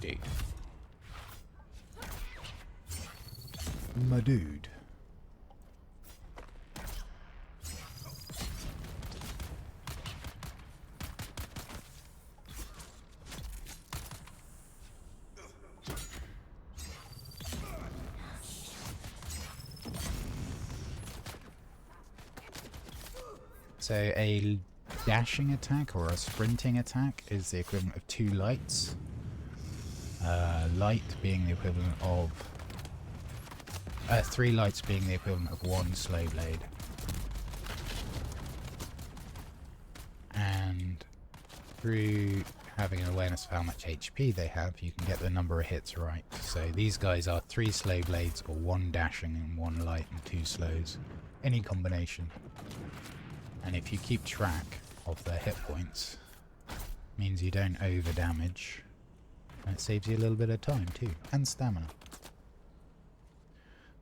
Dude. My dude. So a dashing attack or a sprinting attack is the equivalent of 2 lights. Light being the equivalent of 3 lights being the equivalent of 1 slow blade. And through having an awareness of how much HP they have, you can get the number of hits right. So these guys are 3 slow blades, or 1 dashing and 1 light and 2 slows. Any combination. And if you keep track of their hit points, means you don't over damage, and it saves you a little bit of time too, and stamina.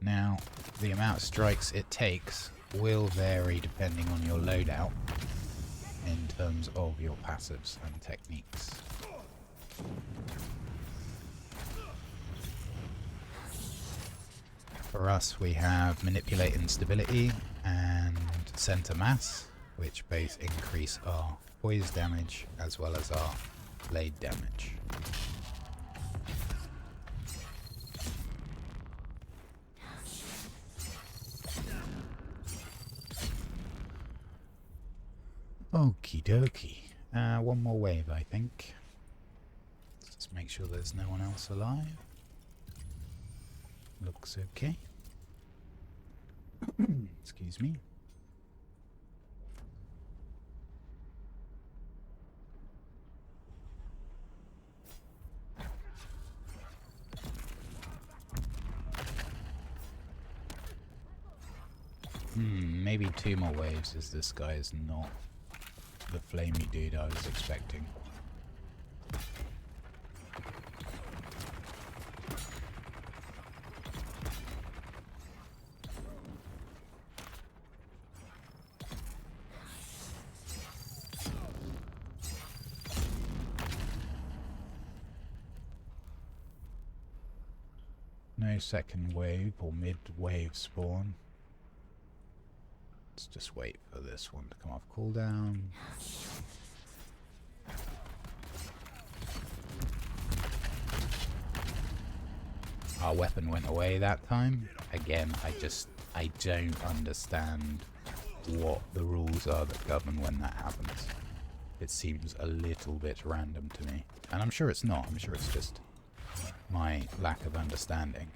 Now, the amount of strikes it takes will vary depending on your loadout in terms of your passives and techniques. For us, we have Manipulate Instability and Center Mass, which both increase our poise damage as well as our blade damage. Okie dokie. One more wave, I think. Let's make sure there's no one else alive. Looks okay. Excuse me. maybe 2 more waves, as this guy is not the flamey dude I was expecting. No second wave or mid-wave spawn. Let's just wait for this one to come off cooldown. Our weapon went away that time. Again, I don't understand what the rules are that govern when that happens. It seems a little bit random to me. And I'm sure it's not. I'm sure it's just my lack of understanding.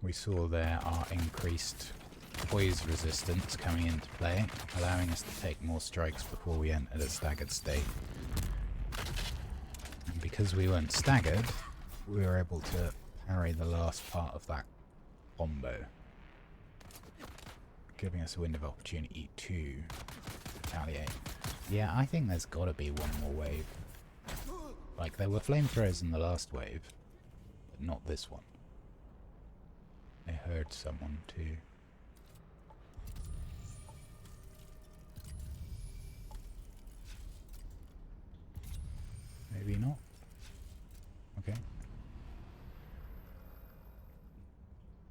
We saw there our increased poise resistance coming into play, allowing us to take more strikes before we entered a staggered state. And because we weren't staggered, we were able to parry the last part of that combo, giving us a window of opportunity to retaliate. Yeah, I think there's gotta be one more wave. Like, there were flamethrowers in the last wave, but not this one. I heard someone too. Maybe not. Okay.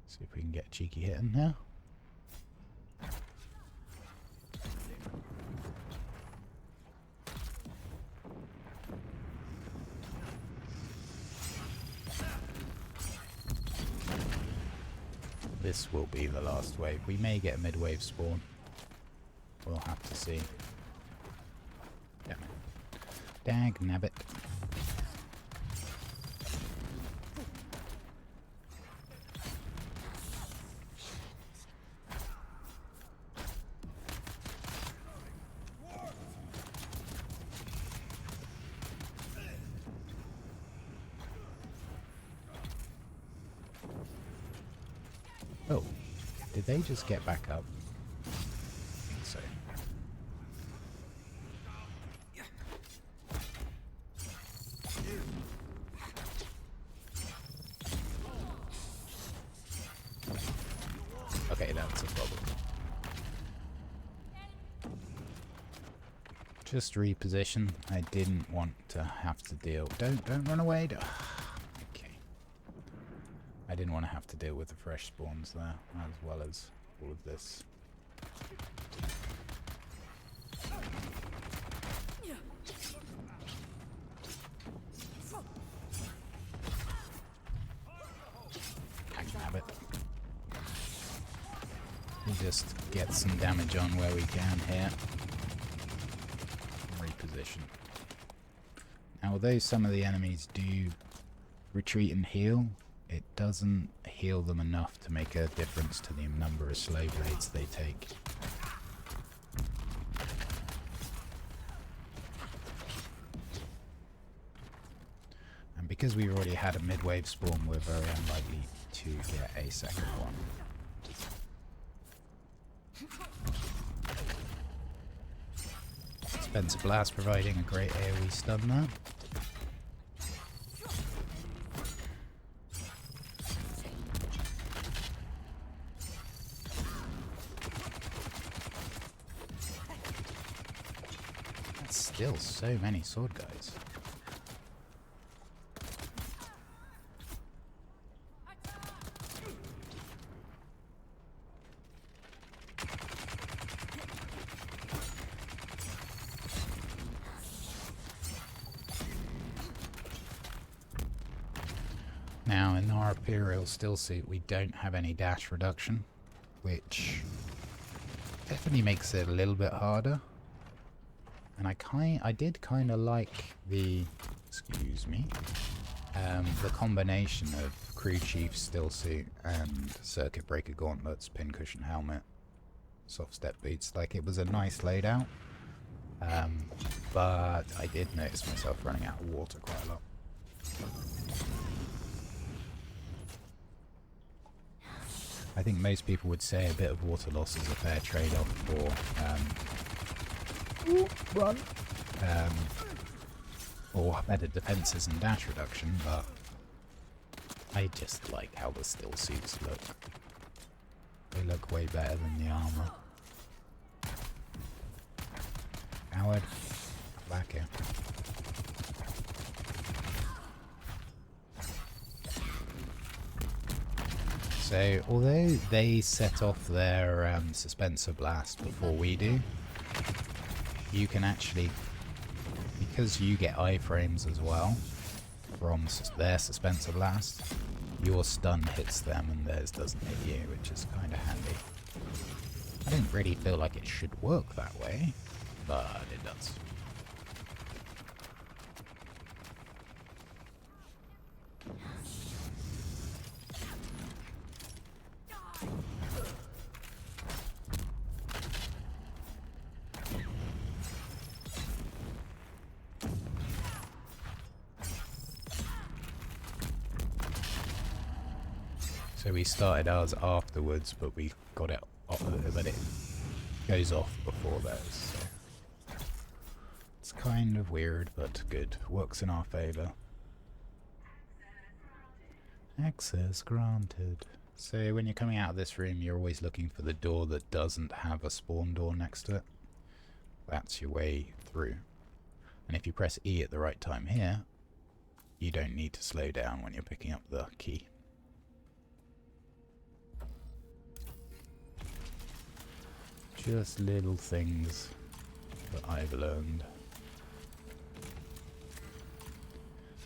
See if we can get a cheeky hit in there. This will be the last wave. We may get a mid-wave spawn. We'll have to see. Damn it. Dag nabbit. Oh, did they just get back up? I think so. Okay, that's a problem. Just reposition. I didn't want to have to deal. Don't run away. I didn't want to have to deal with the fresh spawns there, as well as all of this. Can't have it. We just get some damage on where we can here. Reposition. Now, although some of the enemies do retreat and heal, it doesn't heal them enough to make a difference to the number of slow blades they take. And because we've already had a mid-wave spawn, we're very unlikely to get a second one. Spencer Blast providing a great AoE stun there. Still so many sword guys. Now in our Imperial still suit we don't have any dash reduction, which definitely makes it a little bit harder. And I did kind of like the, excuse me, the combination of Crew Chief Still Suit and Circuit Breaker Gauntlets, Pincushion Helmet, Soft Step Boots. Like, it was a nice layout, but I did notice myself running out of water quite a lot. I think most people would say a bit of water loss is a fair trade-off for run. Or better defenses and dash reduction, but I just like how the still suits look. They look way better than the armor. Howard, back here. So, although they set off their suspensor blast before we do, you can actually, because you get iframes as well from their suspensor blast, your stun hits them and theirs doesn't hit you, which is kind of handy. I don't really feel like it should work that way, but it does. So we started ours afterwards, but we got it off, but it goes off before theirs. So it's kind of weird, but good. Works in our favor. Access granted. So when you're coming out of this room, you're always looking for the door that doesn't have a spawn door next to it. That's your way through. And if you press E at the right time here, you don't need to slow down when you're picking up the key. Just little things that I've learned.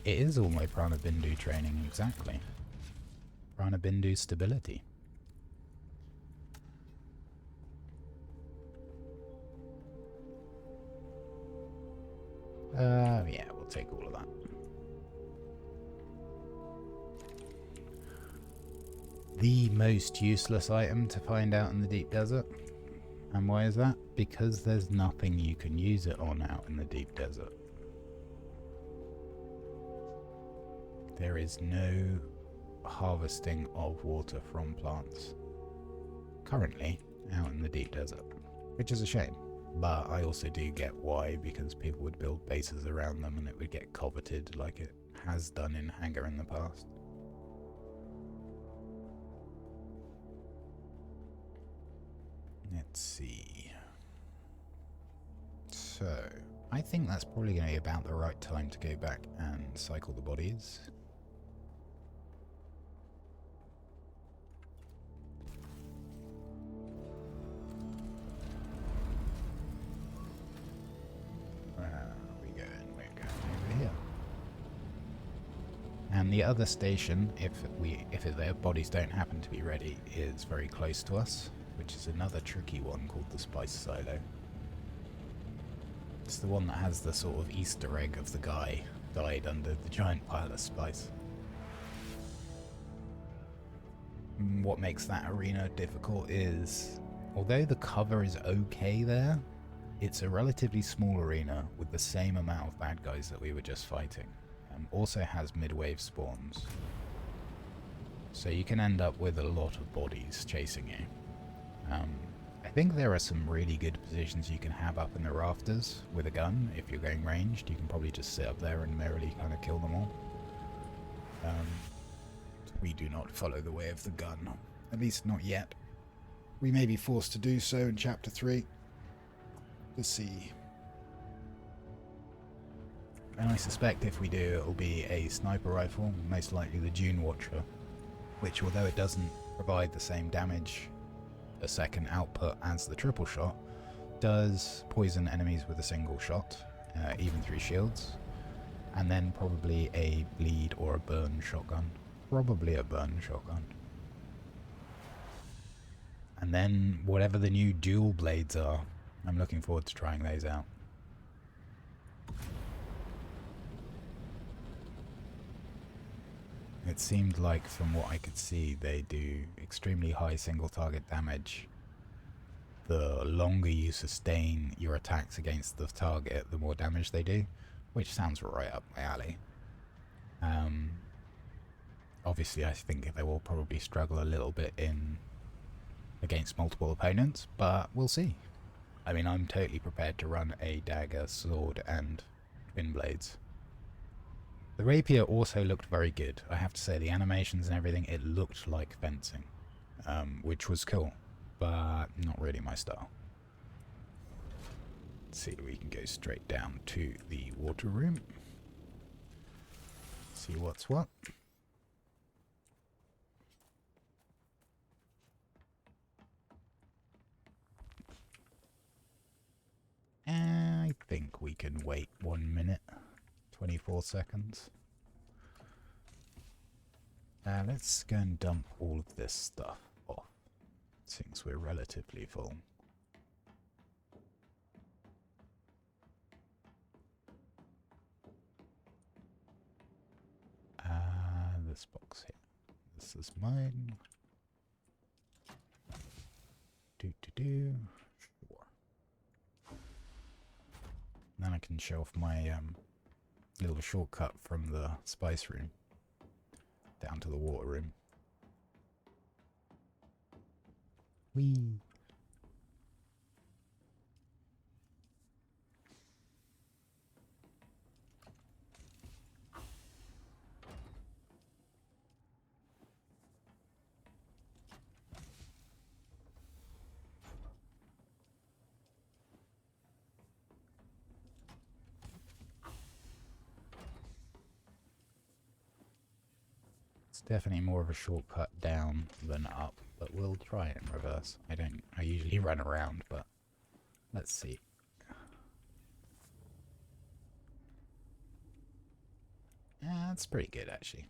It is all my Prana Bindu training, exactly. Prana Bindu stability. Yeah, we'll take all of that. The most useless item to find out in the deep desert. And why is that? Because there's nothing you can use it on out in the deep desert. There is no harvesting of water from plants currently out in the deep desert, which is a shame. But I also do get why, because people would build bases around them and it would get coveted like it has done in Hangar in the past. Let's see. So, I think that's probably going to be about the right time to go back and cycle the bodies. Where are we going? We're going over here. And the other station, if their bodies don't happen to be ready, is very close to us, which is another tricky one called the Spice Silo. It's the one that has the sort of Easter egg of the guy died under the giant pile of spice. What makes that arena difficult is, although the cover is okay there, it's a relatively small arena with the same amount of bad guys that we were just fighting. Also has mid-wave spawns. So you can end up with a lot of bodies chasing you. I think there are some really good positions you can have up in the rafters with a gun. If you're going ranged, you can probably just sit up there and merrily kind of kill them all. We do not follow the way of the gun, at least not yet. We may be forced to do so in Chapter 3. Let's see. And I suspect if we do, it'll be a sniper rifle, most likely the Dune Watcher, which, although it doesn't provide the same damage a second output as the triple shot, does poison enemies with a single shot, even through shields, and then probably a bleed or a burn shotgun. Probably a burn shotgun. And then whatever the new dual blades are, I'm looking forward to trying those out. It seemed like, from what I could see, they do extremely high single target damage. The longer you sustain your attacks against the target, the more damage they do, which sounds right up my alley. Obviously I think they will probably struggle a little bit in against multiple opponents, but we'll see. I mean, I'm totally prepared to run a dagger, sword, and twin blades. The rapier also looked very good. I have to say, the animations and everything, it looked like fencing, which was cool, but not really my style. Let's see, we can go straight down to the water room. See what's what. I think we can wait 1 minute, 24 seconds. Let's go and dump all of this stuff off, since we're relatively full. This box here. This is mine. Do. Sure. Then I can show off my little shortcut from the spice room down to the water room. Whee! It's definitely more of a shortcut down than up, but we'll try it in reverse. I usually run around, but let's see. Yeah, that's pretty good actually.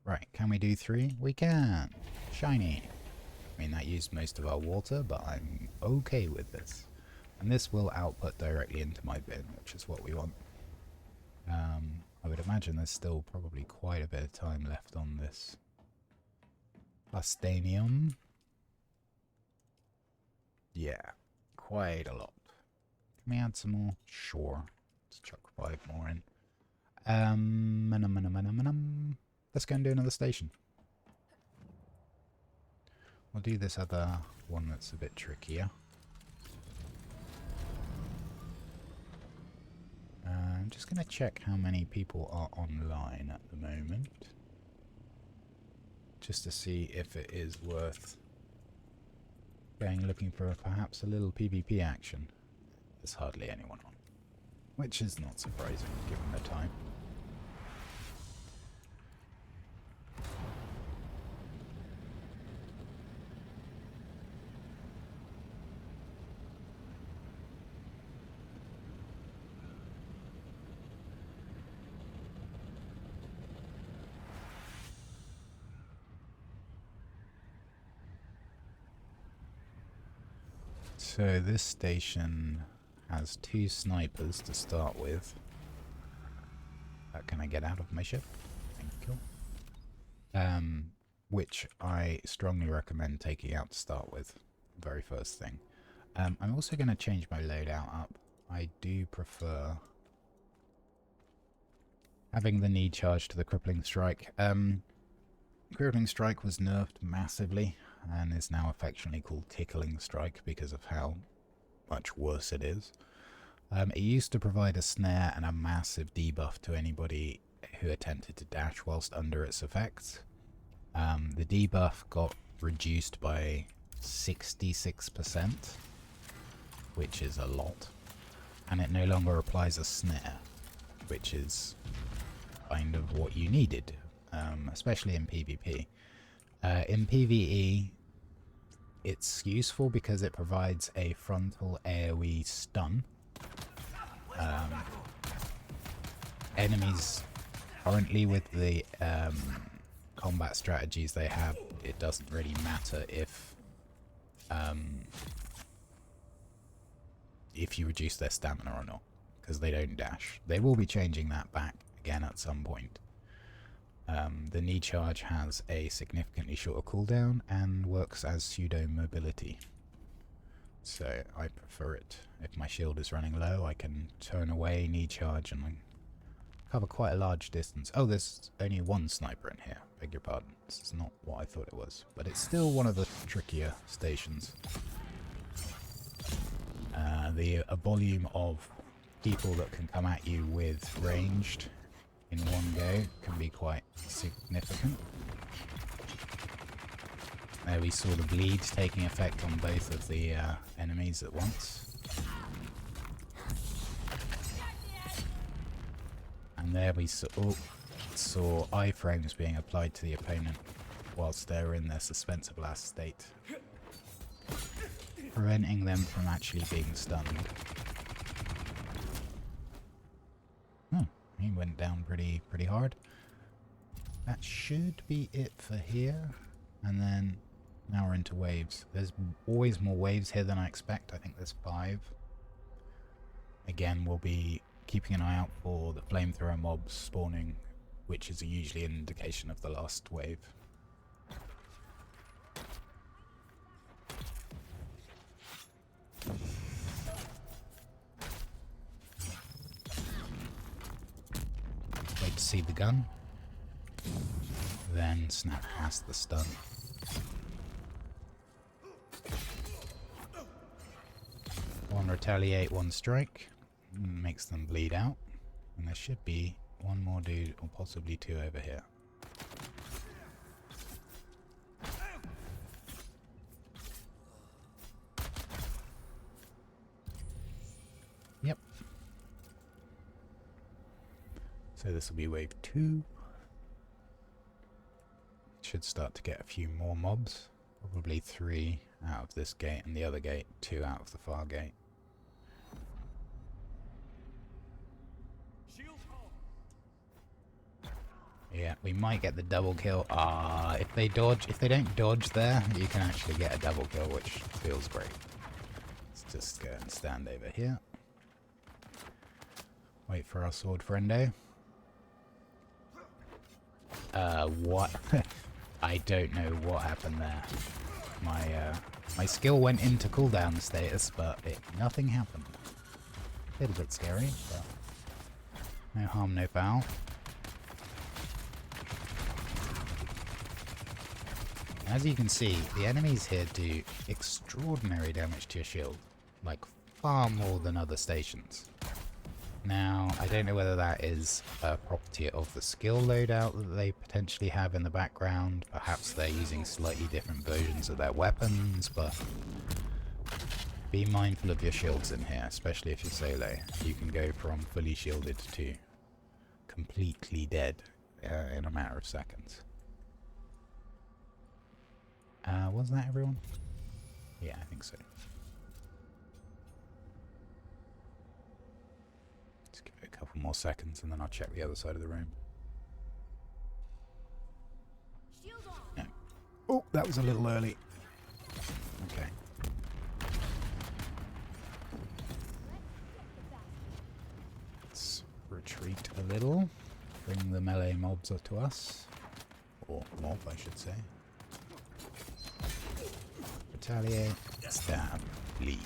Right, can we do 3? We can! Shiny! I mean, that used most of our water, but I'm okay with this. And this will output directly into my bin, which is what we want. I would imagine there's still probably quite a bit of time left on this plastanium. Yeah, quite a lot. Can we add some more? Sure. Let's chuck 5 more in. Let's go and do another station. We'll do this other one that's a bit trickier. I'm just going to check how many people are online at the moment, just to see if it is worth going looking for perhaps a little PvP action. There's hardly anyone on, which is not surprising given the time. So this station has 2 snipers to start with. Can I get out of my ship? Thank you. Which I strongly recommend taking out to start with. Very first thing. I'm also going to change my loadout up. I do prefer having the knee charge to the crippling strike. Crippling strike was nerfed massively and is now affectionately called tickling strike because of how much worse it is. It used to provide a snare and a massive debuff to anybody who attempted to dash whilst under its effects. The debuff got reduced by 66%, which is a lot, and it no longer applies a snare, which is kind of what you needed, especially in PvP. In PvE, it's useful because it provides a frontal AoE stun. Enemies currently with the combat strategies they have, it doesn't really matter if you reduce their stamina or not, because they don't dash. They will be changing that back again at some point. The knee charge has a significantly shorter cooldown and works as pseudo mobility. So I prefer it. If my shield is running low, I can turn away, knee charge, and Cover quite a large distance. Oh, there's only one sniper in here. Beg your pardon. This is not what I thought it was. But it's still one of the trickier stations. The volume of people that can come at you with ranged in one go can be quite significant. There we saw the bleeds taking effect on both of the enemies at once. And there we saw iframes being applied to the opponent whilst they're in their suspense of last state, preventing them from actually being stunned. Oh, he went down pretty hard. That should be it for here. And then now we're into waves. There's always more waves here than I expect. I think there's 5. Again, we'll be keeping an eye out for the flamethrower mobs spawning, which is usually an indication of the last wave. Wait to see the gun, then snap past the stun. One retaliate, one strike. Makes them bleed out. And there should be one more dude, or possibly 2 over here. Yep. So this will be wave 2. Should start to get a few more mobs. Probably 3 out of this gate and the other gate, 2 out of the far gate. Yeah, we might get the double kill. If they don't dodge there, you can actually get a double kill, which feels great. Let's just go and stand over here. Wait for our sword friendo. What? I don't know what happened there. My skill went into cooldown status, but nothing happened. A little bit scary, but no harm, no foul. As you can see, the enemies here do extraordinary damage to your shield, like far more than other stations. Now, I don't know whether that is a property of the skill loadout that they potentially have in the background. Perhaps they're using slightly different versions of their weapons, but be mindful of your shields in here, especially if you're solo. You can go from fully shielded to completely dead in a matter of seconds. Was that everyone? Yeah, I think so. Let's give it a couple more seconds and then I'll check the other side of the room. No. Oh, that was a little early. Okay. Let's retreat a little. Bring the melee mobs up to us. Or mob, I should say. Retaliate, stab, bleed.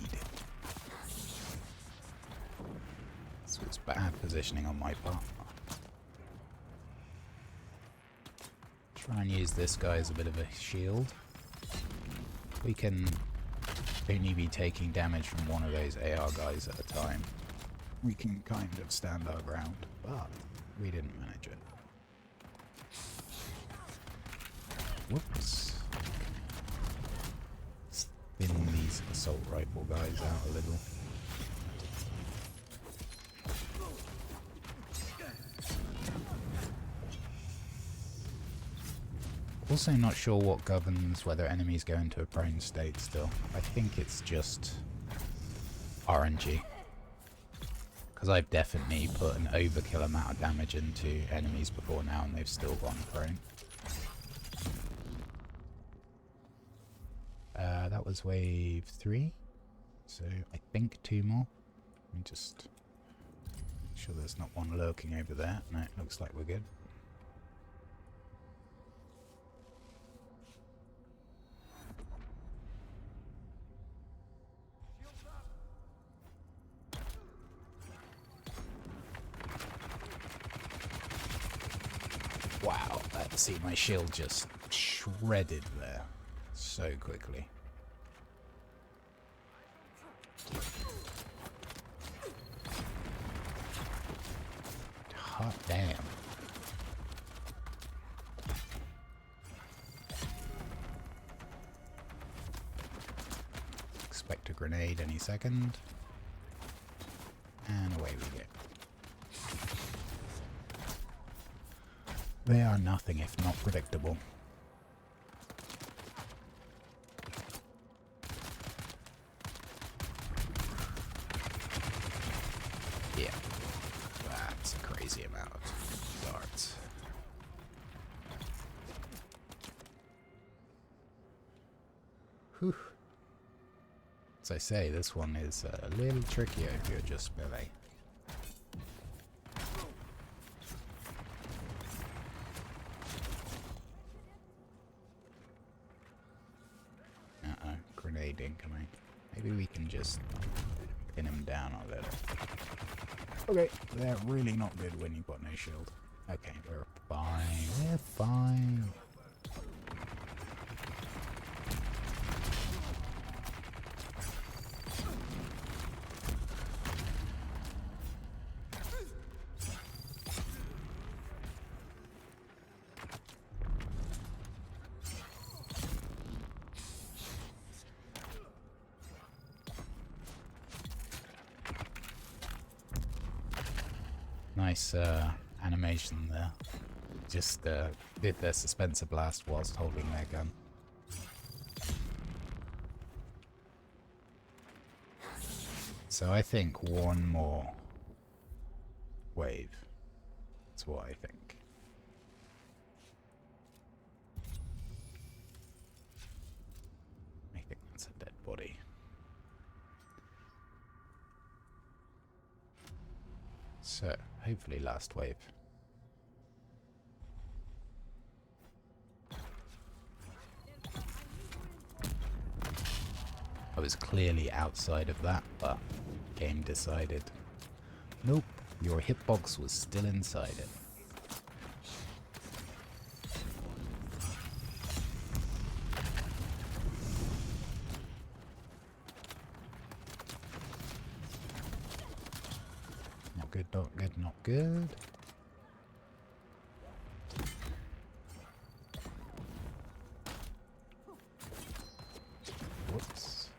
This was bad positioning on my part. Try and use this guy as a bit of a shield. We can only be taking damage from one of those AR guys at a time. We can kind of stand our ground, but we didn't manage it. Whoops. Thin these assault rifle guys out a little. Also not sure what governs whether enemies go into a prone state still. I think it's just RNG. Because I've definitely put an overkill amount of damage into enemies before now and they've still gone prone. That was wave 3, so I think 2 more. Let me just make sure there's not one lurking over there. No, it looks like we're good. see my shield just shredded there so quickly. Hot damn. Expect a grenade any second. And away we go. They are nothing if not predictable. Yeah, that's a crazy amount of darts. Whew. As I say, this one is a little trickier if you're just melee. Grenade incoming. Maybe we can just pin him down a little. Okay, they're really not good when you've got no shield. Okay, we're fine. We're fine. Nice animation there. Just did their suspensor blast whilst holding their gun. So I think one more wave. That's what I think. I think that's a dead body. So, hopefully last wave. I was clearly outside of that, but game decided, nope, your hitbox was still inside it. Not good, not good, not good. Whoops.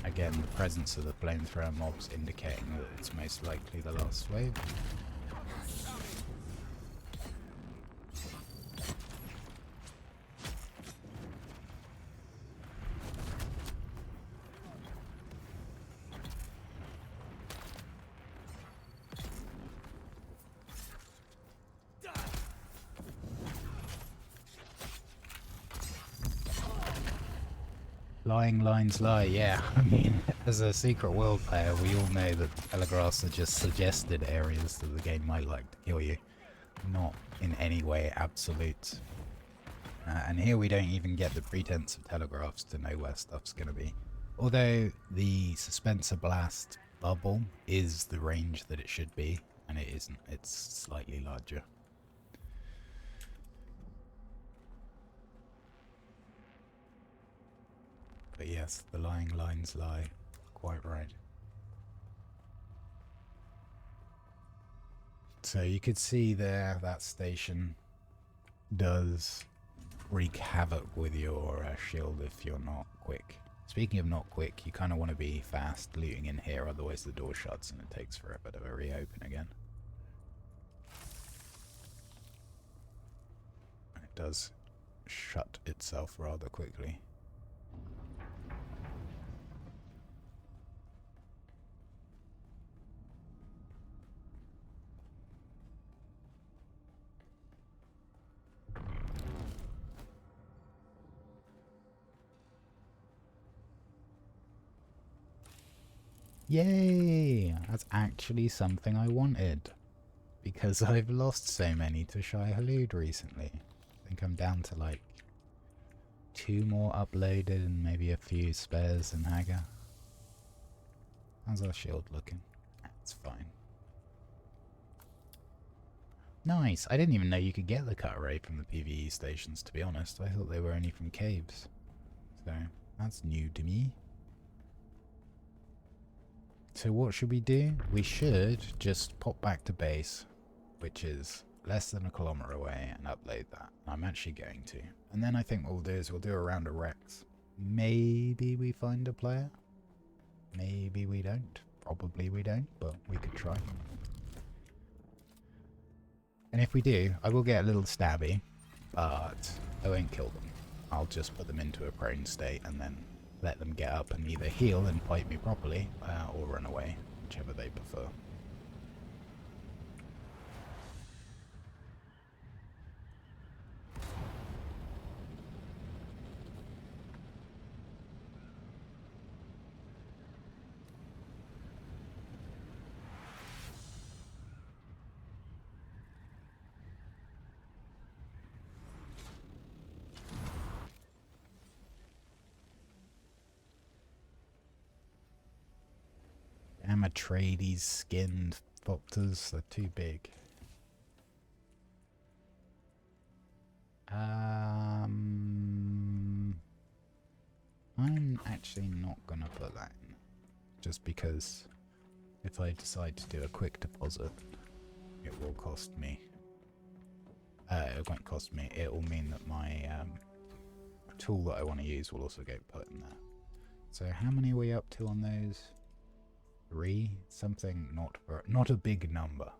Again, the presence of the flamethrower mobs indicating that it's most likely the last wave. Lying lines lie, yeah. I mean, as a Secret World player, we all know that telegraphs are just suggested areas that the game might like to kill you. Not in any way absolute. And here we don't even get the pretense of telegraphs to know where stuff's going to be. Although the Suspensor Blast bubble is the range that it should be, and it isn't. It's slightly larger. But yes, the lying lines lie. Quite right. So you could see there that station does wreak havoc with your shield if you're not quick. Speaking of not quick, you kind of want to be fast looting in here, otherwise the door shuts and it takes forever to reopen again. And it does shut itself rather quickly. Yay! That's actually something I wanted. because I've lost so many to Shai Halud recently. I think I'm down to like 2 more uploaded and maybe a few spares in Haga. How's our shield looking? That's fine. Nice. I didn't even know you could get the cut rate from the PvE stations, to be honest. I thought they were only from caves. So, that's new to me. So what should we do? We should just pop back to base, which is less than 1 kilometer away, and upload that. I'm actually going to. And then I think what we'll do is we'll do a round of Rex. Maybe we find a player. Maybe we don't. Probably we don't, but we could try. And if we do, I will get a little stabby, but I won't kill them. I'll just put them into a prone state and then let them get up and either heal and fight me properly, or run away, whichever they prefer. Amatrades skinned Thopters, they're too big. I'm actually not gonna put that in, just because if I decide to do a quick deposit, it will cost me. It won't cost me, it will mean that my tool that I want to use will also get put in there. So how many are we up to on those? 3? Something not a big number.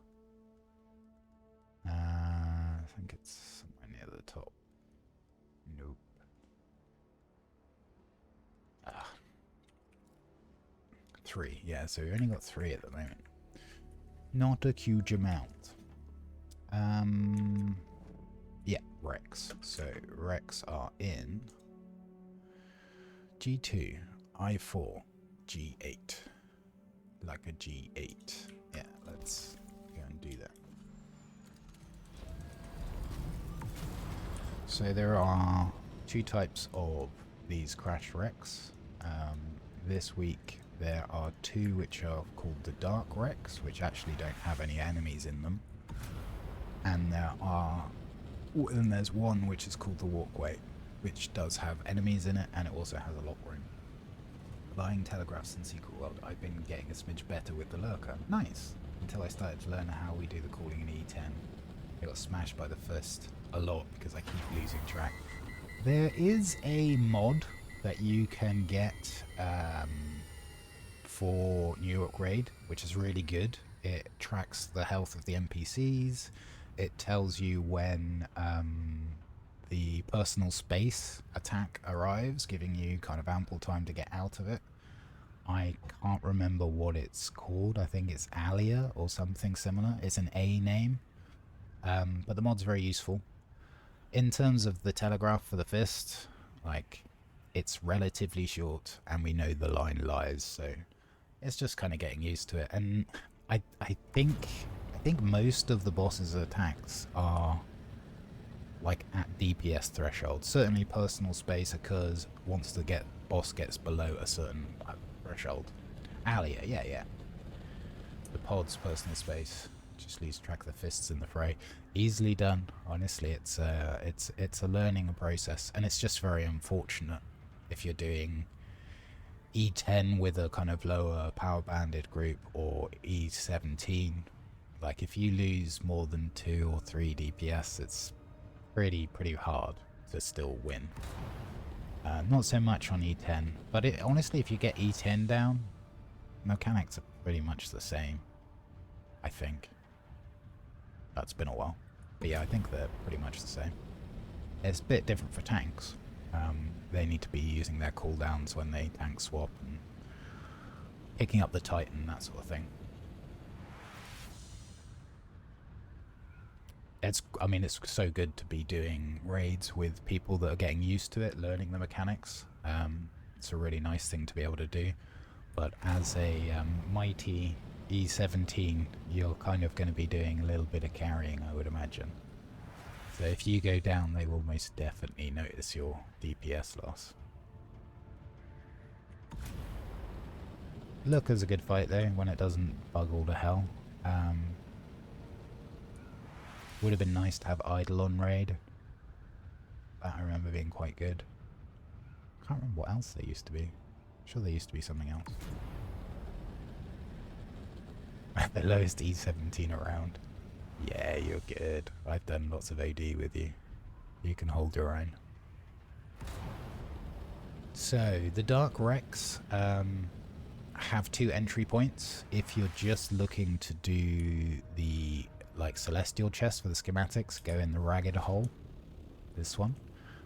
I think it's somewhere near the top. Nope. 3, yeah, so we only got 3 at the moment. Not a huge amount. Yeah, Rex. So Rex are in G2, I4, G8. Like a G8. Yeah, let's go and do that. So there are 2 types of these crash wrecks. This week there are 2 which are called the dark wrecks, which actually don't have any enemies in them. And there's one which is called the walkway, which does have enemies in it, and it also has a lock room. Buying telegraphs in Secret World, I've been getting a smidge better with the lurker. Nice! Until I started to learn how we do the calling in E10. I got smashed by the fist a lot because I keep losing track. There is a mod that you can get for New York Raid, which is really good. It tracks the health of the NPCs. It tells you when the personal space attack arrives, giving you kind of ample time to get out of it. I can't remember what it's called. I think it's Alia or something similar. It's an A name. But the mod's very useful. In terms of the telegraph for the fist, like, it's relatively short and we know the line lies, so it's just kind of getting used to it. And I think most of the boss's attacks are like at DPS threshold. Certainly personal space occurs once the boss gets below a certain threshold. Alia, yeah. The pod's personal space. Just lose track of the fists in the fray. Easily done. Honestly, it's a learning process, and it's just very unfortunate if you're doing E10 with a kind of lower power banded group or E17. Like if you lose more than 2 or 3 DPS, it's pretty hard to still win. Not so much on E10, but honestly, if you get E10 down, mechanics are pretty much the same, I think. That's been a while, but yeah, I think they're pretty much the same. It's a bit different for tanks. They need to be using their cooldowns when they tank swap and picking up the Titan, that sort of thing. It's so good to be doing raids with people that are getting used to it, learning the mechanics. It's a really nice thing to be able to do. But as a mighty E17, you're kind of going to be doing a little bit of carrying, I would imagine. So if you go down, they will most definitely notice your DPS loss. Looker's a good fight though, when it doesn't bug all to hell. Would have been nice to have Idle on raid. That I remember being quite good. Can't remember what else there used to be. I'm sure there used to be something else. The lowest E17 around. Yeah, you're good. I've done lots of AD with you. You can hold your own. So, the Dark Wrecks have 2 entry points. If you're just looking to do the Celestial chest for the schematics, go in the Ragged Hole. This one.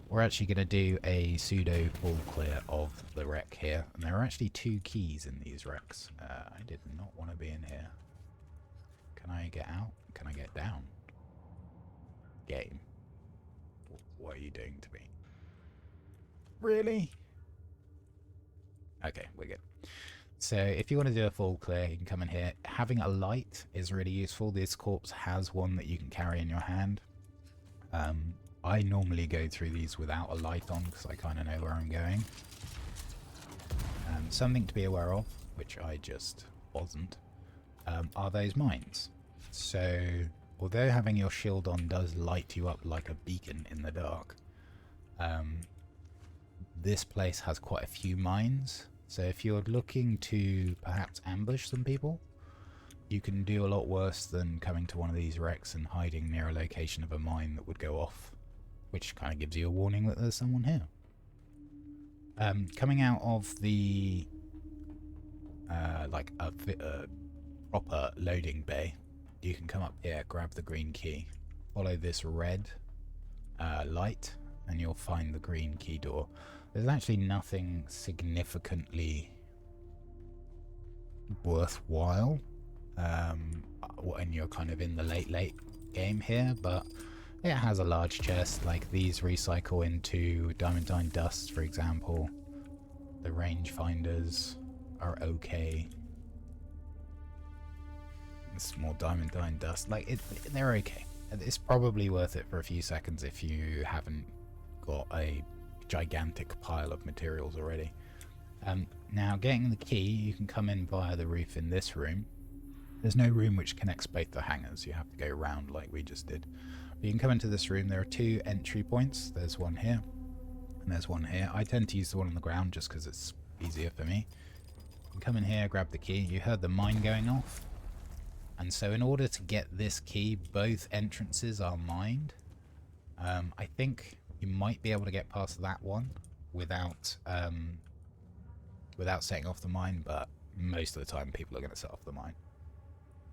We're actually going to do a pseudo full clear of the wreck here. And there are actually 2 keys in these wrecks. I did not want to be in here. Can I get out? Can I get down? Game. What are you doing to me? Really? Okay, we're good. So if you want to do a full clear, you can come in here. Having a light is really useful. This corpse has one that you can carry in your hand. I normally go through these without a light on because I kind of know where I'm going. Something to be aware of, which I just wasn't, are those mines. So although having your shield on does light you up like a beacon in the dark, this place has quite a few mines. So if you're looking to perhaps ambush some people, you can do a lot worse than coming to one of these wrecks and hiding near a location of a mine that would go off, which kind of gives you a warning that there's someone here. Coming out of the like a proper loading bay, you can come up here, grab the green key, follow this red light, and you'll find the green key door. There's actually nothing significantly worthwhile when you're kind of in the late game here, but it has a large chest. Like these recycle into diamondine dust, for example. The rangefinders are okay. It's more diamondine dust. Like they're okay. It's probably worth it for a few seconds if you haven't got a gigantic pile of materials already. Now getting the key, you can come in via the roof in this room. There's no room which connects both the hangars. You have to go round like we just did. But you can come into this room. There are 2 entry points. There's one here and there's one here. I tend to use the one on the ground just because it's easier for me. You can come in here, grab the key. You heard the mine going off. And so in order to get this key, both entrances are mined. I think you might be able to get past that one without setting off the mine, but most of the time people are going to set off the mine.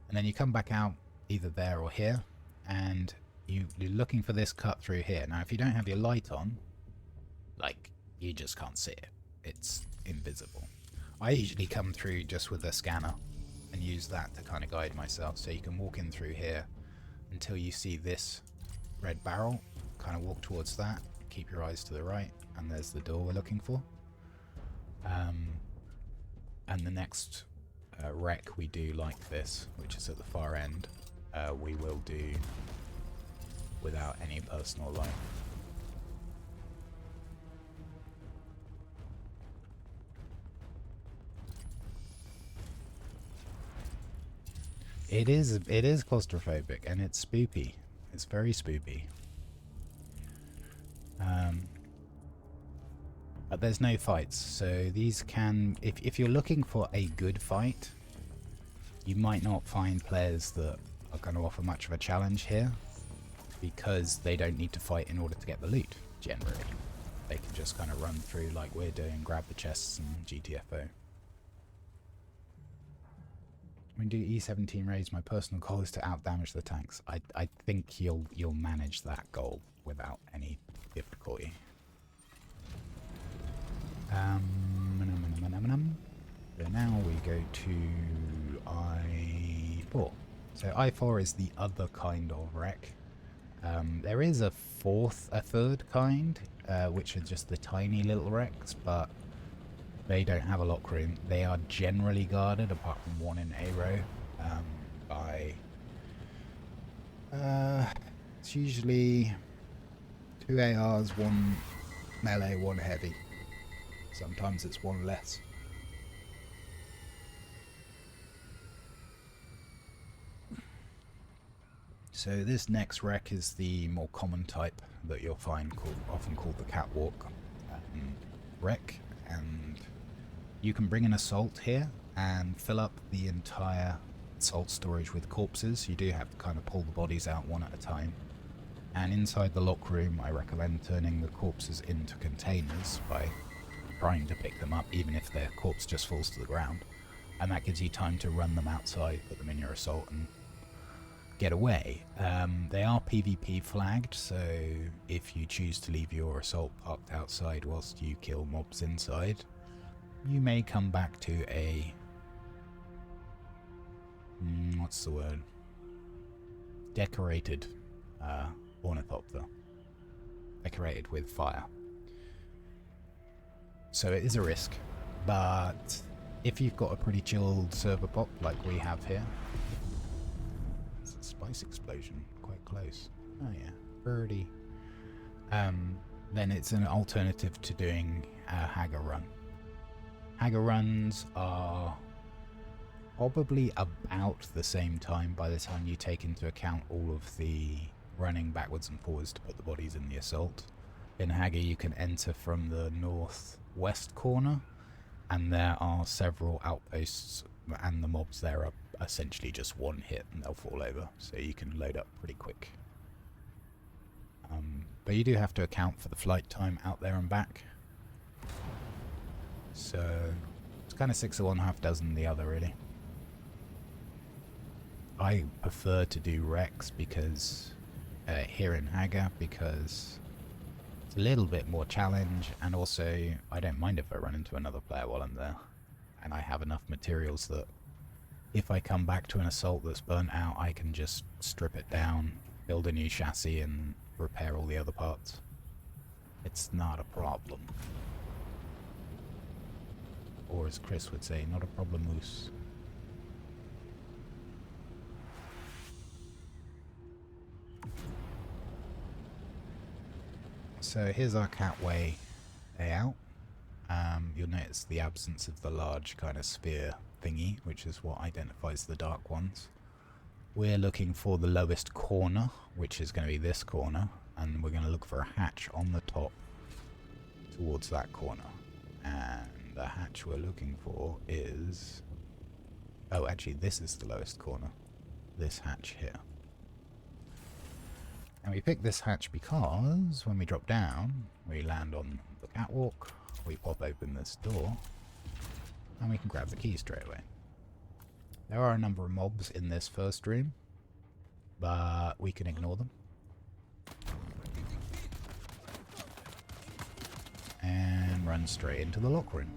And then you come back out either there or here, and you're looking for this cut through here. Now if you don't have your light on, like, you just can't see it. It's invisible. I usually come through just with a scanner and use that to kind of guide myself. So you can walk in through here until you see this red barrel, kind of walk towards that, keep your eyes to the right, and there's the door we're looking for. And the next wreck we do like this, which is at the far end, we will do without any personal light. It is claustrophobic and it's spoopy. It's very spoopy. But there's no fights, so these can, if you're looking for a good fight, you might not find players that are going to offer much of a challenge here, because they don't need to fight in order to get the loot, generally. They can just kind of run through like we're doing, grab the chests and GTFO. When do E17 raids, my personal goal is to outdamage the tanks. I think you'll manage that goal without any difficulty. So now we go to I4. So I4 is the other kind of wreck. There is a third kind, which are just the tiny little wrecks, but They don't have a lock room. They are generally guarded, apart from one in A row, by... it's usually 2 ARs, 1 melee, 1 heavy. Sometimes it's 1 less. So this next wreck is the more common type that you'll find often called the catwalk wreck, and you can bring an assault here and fill up the entire assault storage with corpses. You do have to kind of pull the bodies out one at a time. And inside the lock room, I recommend turning the corpses into containers by trying to pick them up, even if their corpse just falls to the ground. And that gives you time to run them outside, put them in your assault, and get away. They are PvP flagged, so if you choose to leave your assault parked outside whilst you kill mobs inside, you may come back to a... what's the word? Decorated ornithopter. Decorated with fire. So it is a risk, but if you've got a pretty chilled server pop like we have here... It's a spice explosion, quite close. Oh yeah, birdie. Then it's an alternative to doing a Hagger run. Hagger runs are probably about the same time by the time you take into account all of the running backwards and forwards to put the bodies in the assault. In Hagger you can enter from the northwest corner, and there are several outposts, and the mobs there are essentially just one hit and they'll fall over, so you can load up pretty quick. But you do have to account for the flight time out there and back. So it's kind of 6 of one, half dozen the other, really. I prefer to do Rex because here in Hagger, because it's a little bit more challenge, and also I don't mind if I run into another player while I'm there, and I have enough materials that if I come back to an assault that's burnt out, I can just strip it down, build a new chassis, and repair all the other parts. It's not a problem. Or as Chris would say, not a problem, moose. So here's our catway layout. You'll notice the absence of the large kind of sphere thingy, which is what identifies the dark ones. We're looking for the lowest corner, which is going to be this corner, and we're going to look for a hatch on the top towards that corner. And the hatch we're looking for is... oh, actually this is the lowest corner. This hatch here. And we pick this hatch because when we drop down, we land on the catwalk, we pop open this door, and we can grab the key straight away. There are a number of mobs in this first room, but we can ignore them. And run straight into the lock room,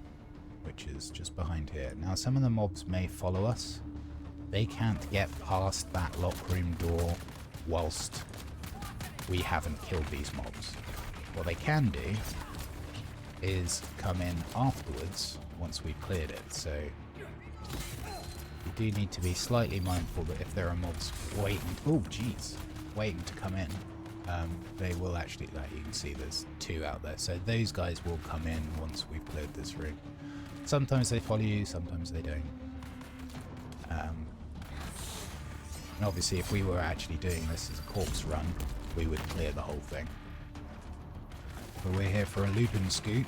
which is just behind here. Now some of the mobs may follow us. They can't get past that lock room door whilst we haven't killed these mobs. What they can do is come in afterwards once we've cleared it, so you do need to be slightly mindful that if there are mobs waiting, waiting to come in, they will actually, like you can see there's 2 out there, so those guys will come in once we've cleared this room. Sometimes they follow you, sometimes they don't. And obviously if we were actually doing this as a corpse run, we would clear the whole thing. But we're here for a loop and scoot.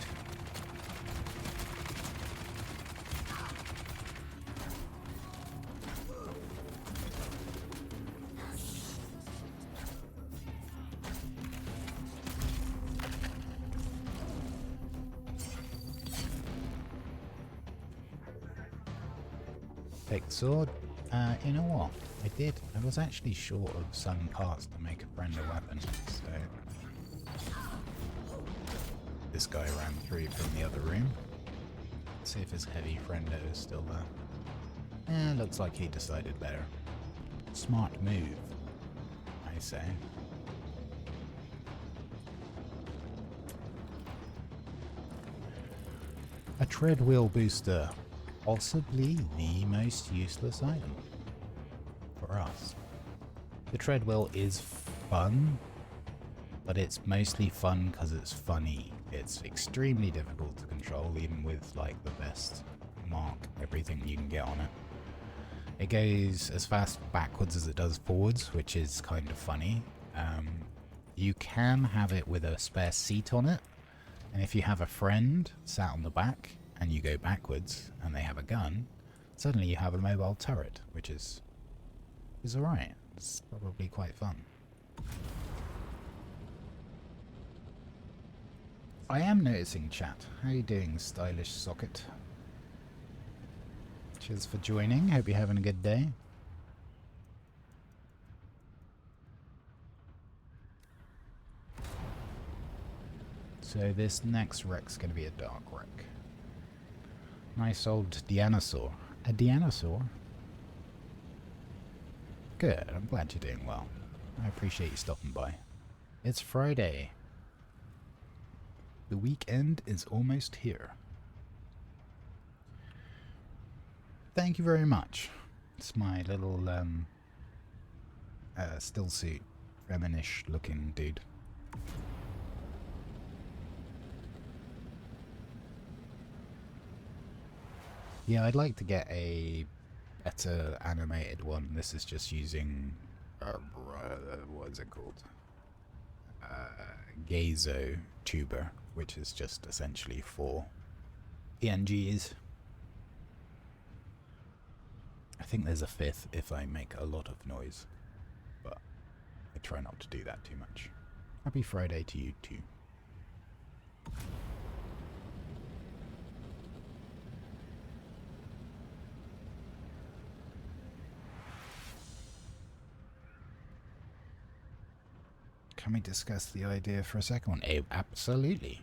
Take the sword. You know what? I was actually short of some parts to make a friend a weapon, so this guy ran through from the other room. Let's see if his heavy friendo is still there. Looks like he decided better. Smart move, I say. tread wheel booster. Possibly the most useless item for us. The tread wheel is fun, but it's mostly fun because it's funny. It's extremely difficult to control, even with like the best mark, everything you can get on it. It goes as fast backwards as it does forwards, which is kind of funny. You can have it with a spare seat on it, and if you have a friend sat on the back and you go backwards and they have a gun, suddenly you have a mobile turret, which is alright. It's probably quite fun. I am noticing, chat. How are you doing, stylish socket? Cheers for joining. Hope you're having a good day. So this next wreck's going to be a dark wreck. Nice old Dianosaur. A Dianosaur? Good, I'm glad you're doing well. I appreciate you stopping by. It's Friday. The weekend is almost here. Thank you very much. It's my little still suit, feminish looking dude. Yeah, I'd like to get a better animated one. This is just using what is it called? Gazo tuber, which is just essentially for PNGs. I think there's a fifth if I make a lot of noise, but I try not to do that too much. Happy Friday to you too. Can we discuss the idea for a second one? Absolutely.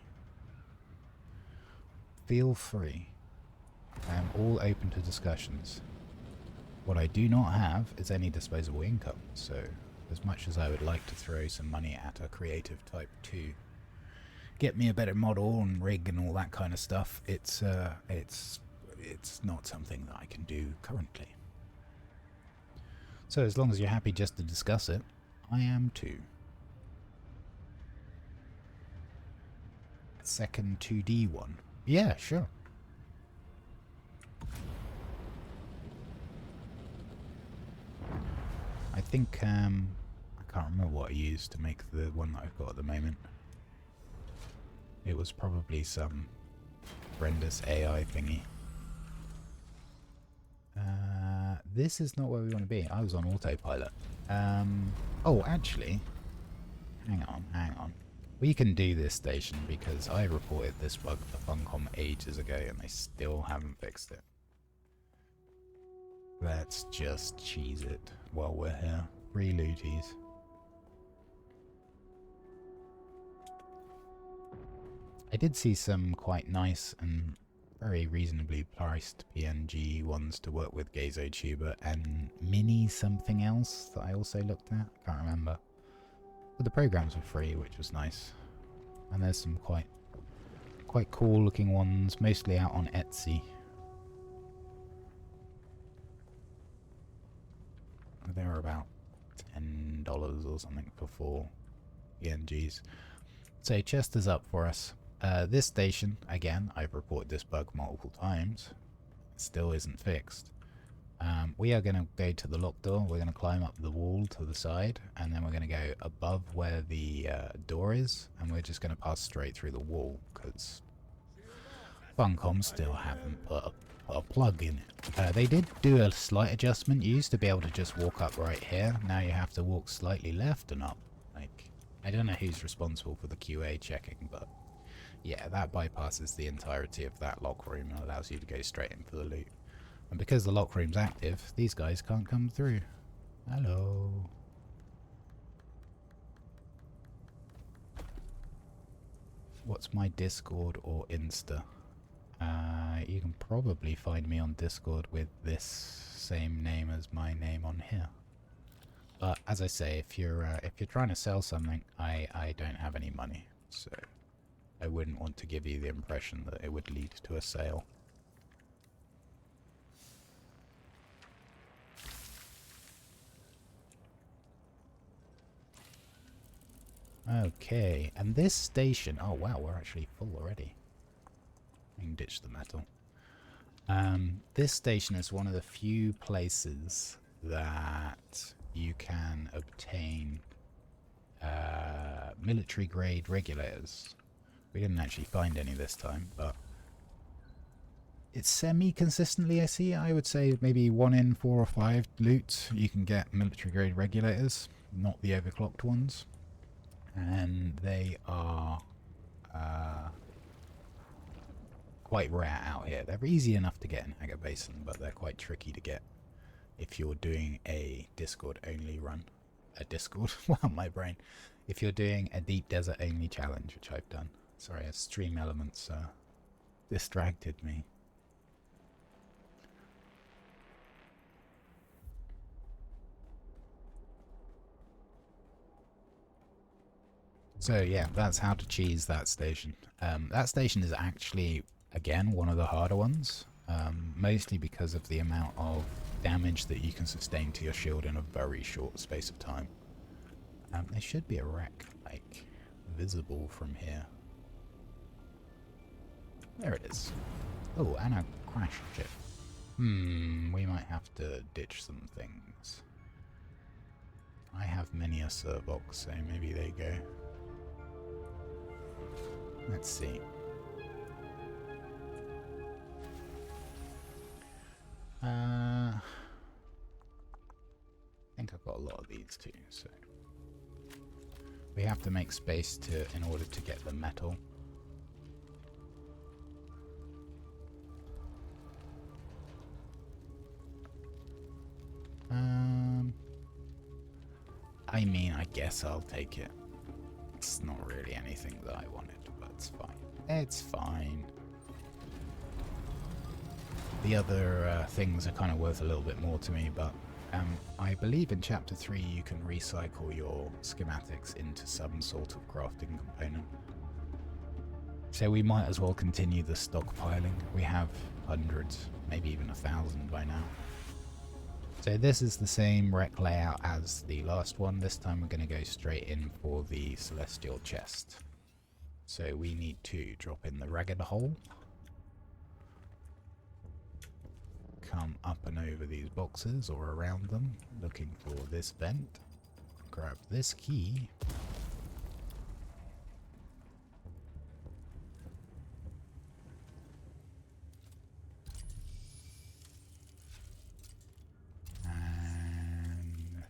Feel free. I am all open to discussions. What I do not have is any disposable income, so as much as I would like to throw some money at a creative type to get me a better model and rig and all that kind of stuff, it's not something that I can do currently. So as long as you're happy just to discuss it, I am too. Second 2D one. Yeah, sure. I think, I can't remember what I used to make the one that I've got at the moment. It was probably some horrendous AI thingy. This is not where we want to be. I was on autopilot. Oh, actually, hang on. We can do this station because I reported this bug to Funcom ages ago and they still haven't fixed it. Let's just cheese it while we're here. Free looties. I did see some quite nice and very reasonably priced PNG ones to work with GazoTuber and Mini something else that I also looked at. Can't remember. But the programs were free, which was nice. And there's some quite cool looking ones, mostly out on Etsy. They were about $10 or something for 4 PNGs. So Chester's up for us. This station, again, I've reported this bug multiple times. It still isn't fixed. We are going to go to the lock door. We're going to climb up the wall to the side, and then we're going to go above where the door is, and we're just going to pass straight through the wall because Funcom still haven't put a plug in it. They did do a slight adjustment. You used to be able to just walk up right here. Now you have to walk slightly left and up. Like, I don't know who's responsible for the QA checking, but yeah, that bypasses the entirety of that lock room and allows you to go straight into the loot. And because the lock room's active, these guys can't come through. Hello. What's my Discord or Insta? You can probably find me on Discord with this same name as my name on here. But as I say, if you're trying to sell something, I don't have any money, so I wouldn't want to give you the impression that it would lead to a sale. Okay, and this station... Oh wow, we're actually full already. We can ditch the metal. This station is one of the few places that you can obtain military grade regulators. We didn't actually find any this time, but it's semi-consistently, I would say maybe 1 in 4 or 5 loot you can get military grade regulators, not the overclocked ones. And they are quite rare out here. They're easy enough to get in Hagar Basin, but they're quite tricky to get if you're doing a Discord only run. A Discord? Wow, my brain. If you're doing a Deep Desert only challenge, which I've done. Sorry, stream elements distracted me. So yeah, that's how to cheese that station. That station is actually, again, one of the harder ones, mostly because of the amount of damage that you can sustain to your shield in a very short space of time. There should be a wreck, like, visible from here. There it is. Oh, and a crash ship. We might have to ditch some things. I have many a Servox, so maybe they go. Let's see. I think I've got a lot of these too, so we have to make space in order to get the metal. I mean, I guess I'll take it. It's not really anything that I wanted, but it's fine. It's fine. The other things are kind of worth a little bit more to me, but I believe in Chapter 3 you can recycle your schematics into some sort of crafting component. So we might as well continue the stockpiling. We have hundreds, maybe even 1,000 by now. So this is the same wreck layout as the last one. This time we're going to go straight in for the celestial chest. So we need to drop in the ragged hole. Come up and over these boxes or around them, looking for this vent. Grab this key. And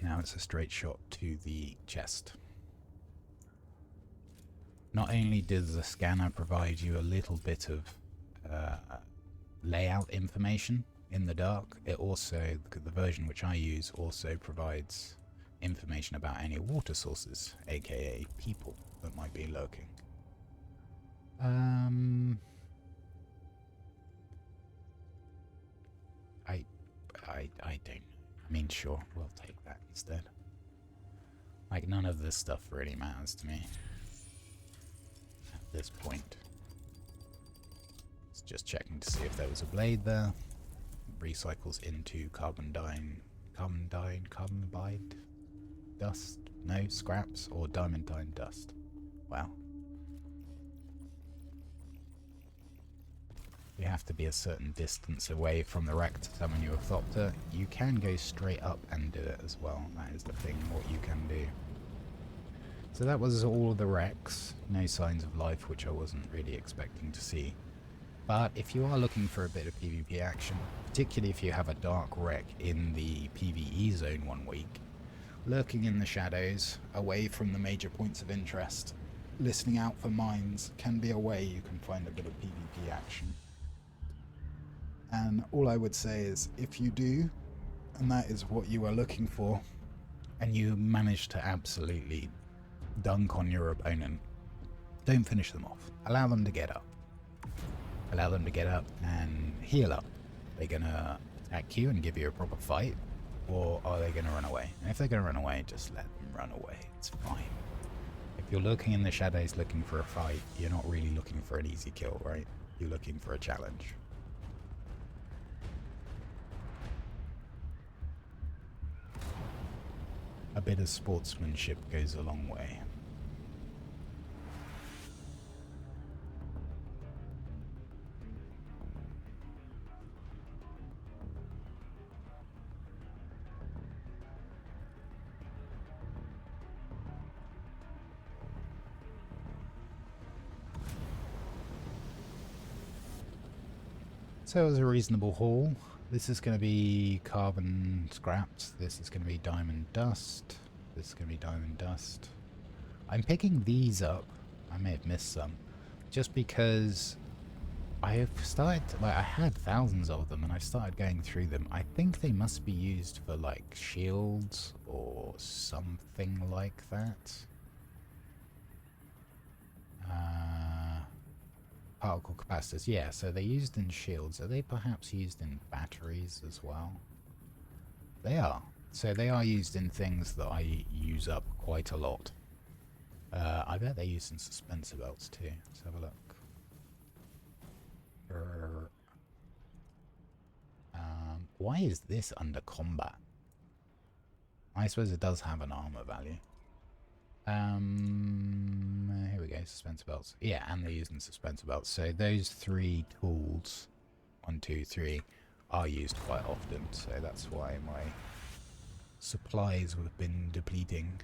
now it's a straight shot to the chest. Not only does the scanner provide you a little bit of layout information in the dark, it also, the version which I use, also provides information about any water sources, aka people that might be lurking. I don't. I mean, sure, we'll take that instead. Like, none of this stuff really matters to me at this point. It's just checking to see if there was a blade there. Recycles into carbide dust? No, scraps or diamondine dust. Wow. You have to be a certain distance away from the wreck to summon your Thopter. You can go straight up and do it as well. That is the thing, what you can do. So that was all of the wrecks. No signs of life, which I wasn't really expecting to see. But if you are looking for a bit of PvP action, particularly if you have a dark wreck in the PvE zone 1 week, lurking in the shadows, away from the major points of interest, listening out for mines can be a way you can find a bit of PvP action. And all I would say is, if you do, and that is what you are looking for, and you manage to absolutely dunk on your opponent, don't finish them off. Allow them to get up. Allow them to get up and heal up. Are they going to attack you and give you a proper fight, or are they going to run away? And if they're going to run away, just let them run away. It's fine. If you're looking in the shadows looking for a fight, you're not really looking for an easy kill, right? You're looking for a challenge. A bit of sportsmanship goes a long way. So it was a reasonable haul. This is going to be carbon scraps. This is going to be diamond dust. This is going to be diamond dust. I'm picking these up. I may have missed some. Just because I have started, like, I had thousands of them and I started going through them. I think they must be used for, like, shields or something like that. Particle capacitors, yeah, so they're used in shields. Are they perhaps used in batteries as well? They are. So they are used in things that I use up quite a lot. I bet they're used in suspensor belts too. Let's have a look. Why is this under combat? I suppose it does have an armor value. Here we go, suspensor belts. Yeah, and they're using suspensor belts. So those three tools, 1, 2, 3, are used quite often. So that's why my supplies would have been depleting.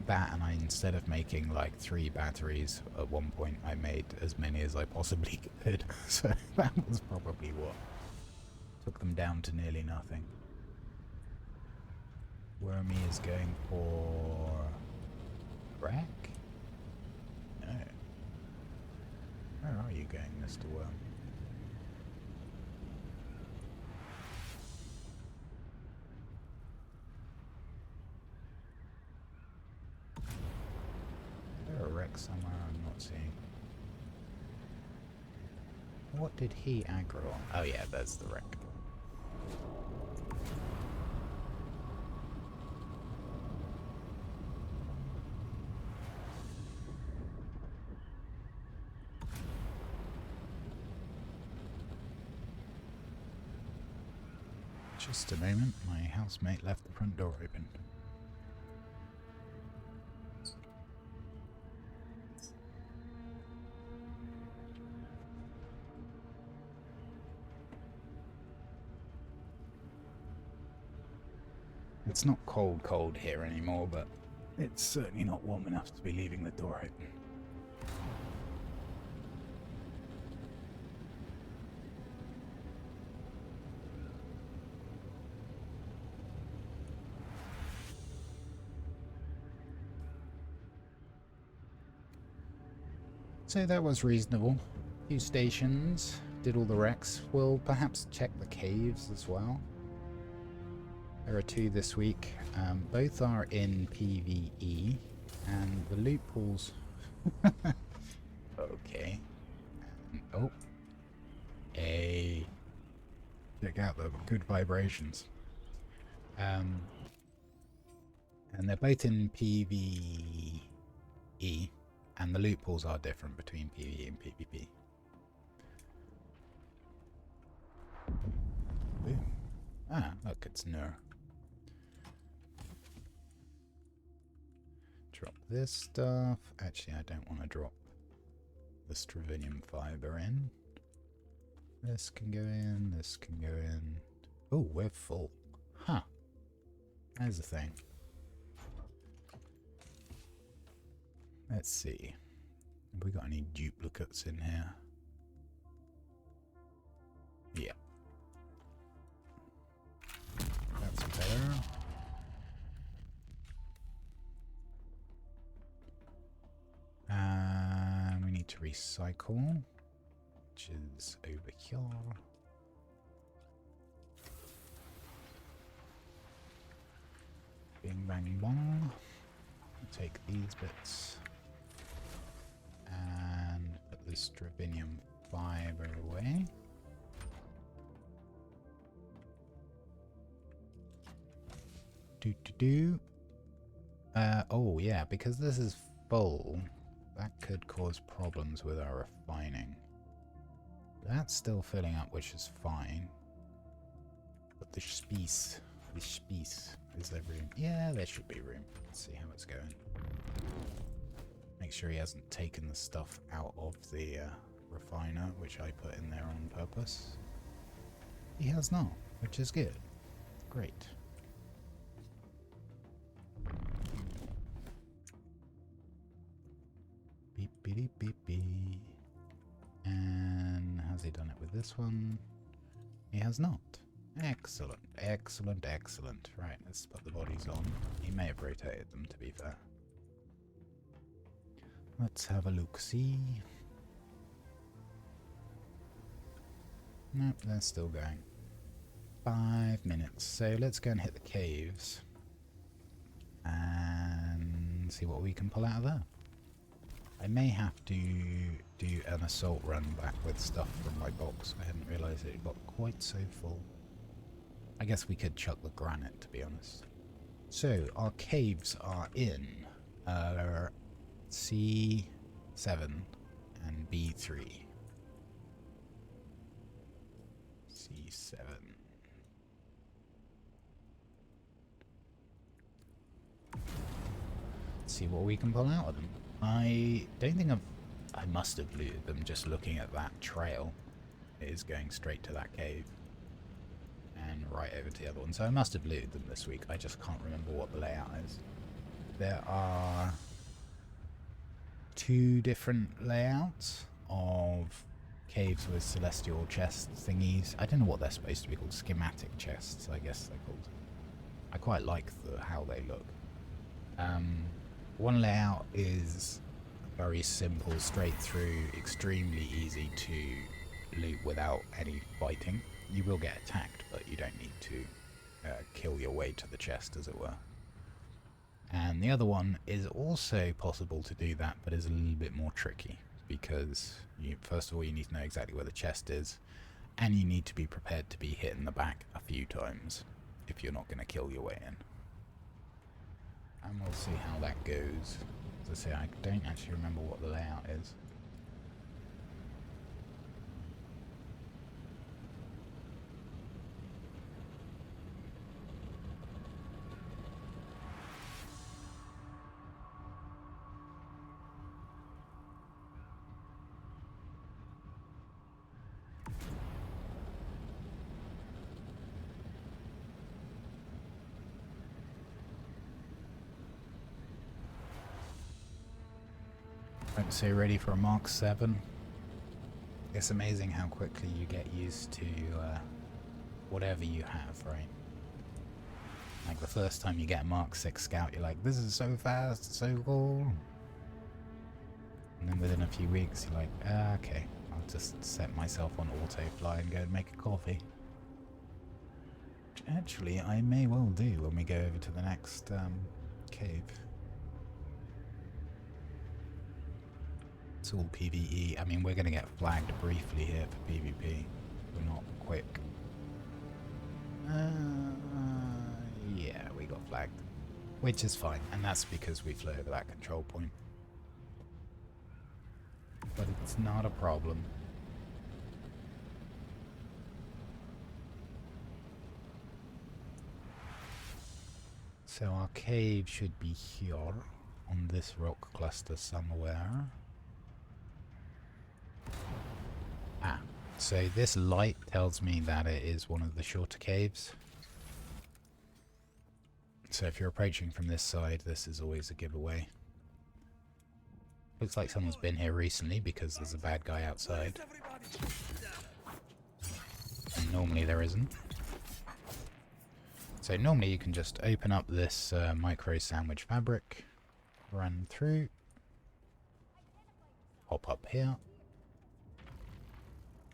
That, and instead of making like 3 batteries at one point, I made as many as I possibly could. So that was probably what took them down to nearly nothing. Wormy is going for wreck? No. Where are you going, Mr. Worm? Is there a wreck somewhere I'm not seeing? What did he aggro on? Oh yeah, there's the wreck. Just a moment, my housemate left the front door open. It's not cold here anymore, but it's certainly not warm enough to be leaving the door open. So that was reasonable. A few stations, did all the wrecks. We'll perhaps check the caves as well. There are 2 this week. Both are in PvE, and the loot pools. Okay. Oh. Hey. Check out the good vibrations. And they're both in PvE, and the loot pools are different between PvE and PvP. Ooh. Ah, look, it's Nur. Drop this stuff. Actually, I don't want to drop the Stravinium fiber in. This can go in, this can go in. Oh, we're full. Huh. There's the thing. Let's see. Have we got any duplicates in here? Yeah. That's better. We need to recycle, which is over here. Bing bang bong. Take these bits and put the Stravinium fiber away. Do. Oh yeah, because this is full, that could cause problems with our refining. That's still filling up, which is fine. But the spice, is there room? Yeah, there should be room. Let's see how it's going. Make sure he hasn't taken the stuff out of the refiner, which I put in there on purpose. He has not, which is good. Great. Beep beep beep beep. And has he done it with this one? He has not. Excellent, excellent, excellent. Right, let's put the bodies on. He may have rotated them, to be fair. Let's have a look-see. Nope, they're still going. 5 minutes. So let's go and hit the caves. And see what we can pull out of there. I may have to do an assault run back with stuff from my box. I hadn't realised it got quite so full. I guess we could chuck the granite, to be honest. So, our caves are in C7 and B3. C7. Let's see what we can pull out of them. I don't think I must have looted them just looking at that trail. It is going straight to that cave. And right over to the other one. So I must have looted them this week. I just can't remember what the layout is. There are 2 different layouts of caves with celestial chest thingies. I don't know what they're supposed to be called. Schematic chests, I guess they're called. I quite like how they look. One layout is very simple, straight through, extremely easy to loot without any fighting. You will get attacked, but you don't need to kill your way to the chest, as it were. And the other one is also possible to do that, but is a little bit more tricky, because first of all you need to know exactly where the chest is, and you need to be prepared to be hit in the back a few times if you're not going to kill your way in. And we'll see how that goes. As I say, I don't actually remember what the layout is. Right, so ready for a Mark 7. It's amazing how quickly you get used to whatever you have, right? Like the first time you get a Mark 6 Scout, you're like, this is so fast, so cool. And then within a few weeks, you're like, okay, I'll just set myself on auto fly and go and make a coffee. Which actually, I may well do when we go over to the next cave. It's all PvE. I mean, we're going to get flagged briefly here for PvP. We're not quick. Yeah, we got flagged. Which is fine, and that's because we flew over that control point. But it's not a problem. So our cave should be here, on this rock cluster somewhere. Ah, so this light tells me that it is one of the shorter caves. So if you're approaching from this side, this is always a giveaway. Looks like someone's been here recently because there's a bad guy outside. And normally there isn't. So normally you can just open up this micro sandwich fabric, run through, hop up here,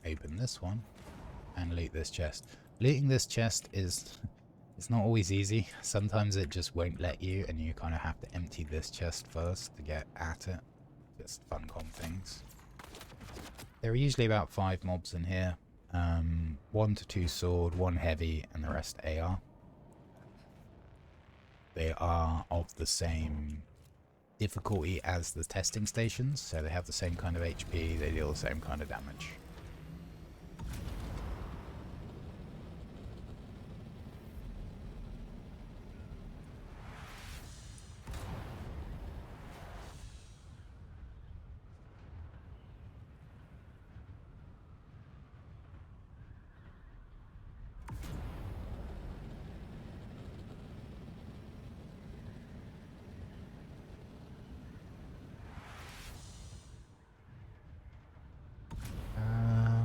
open this one, and loot this chest. Looting this chest is... it's not always easy. Sometimes it just won't let you, and you kind of have to empty this chest first to get at it. Just fun comp things. There are usually about 5 mobs in here. 1 to 2 sword, 1 heavy, and the rest AR. They are of the same difficulty as the testing stations, so they have the same kind of HP, they deal the same kind of damage.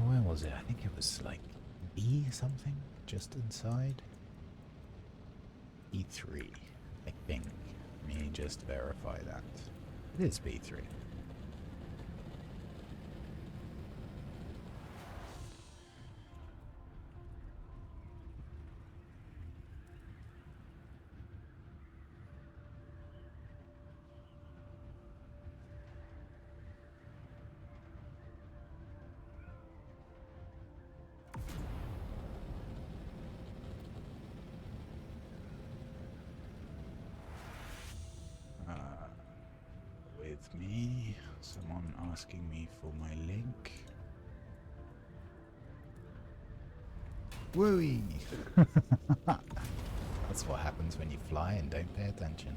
Where was it? I think it was like B something, just inside. B3, I think. Let me just verify that. It is B3. With me, someone asking me for my link. Wooey! That's what happens when you fly and don't pay attention.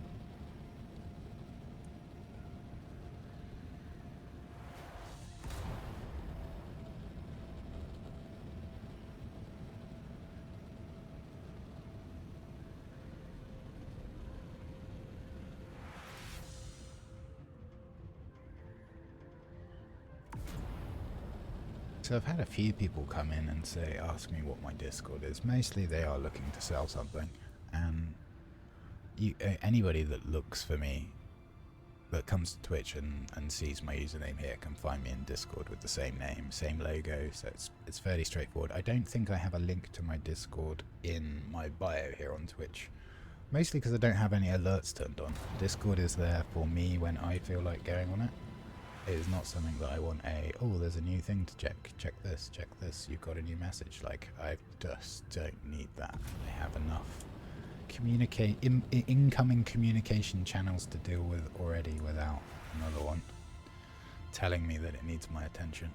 So I've had a few people come in and ask me what my Discord is. Mostly they are looking to sell something, and anybody that looks for me, that comes to Twitch and sees my username here, can find me in Discord with the same name, same logo, so it's fairly straightforward. I don't think I have a link to my Discord in my bio here on Twitch, mostly because I don't have any alerts turned on. Discord is there for me when I feel like going on it. It is not something that I want oh, there's a new thing to check this, you've got a new message. Like, I just don't need that. I have enough incoming communication channels to deal with already without another one telling me that it needs my attention.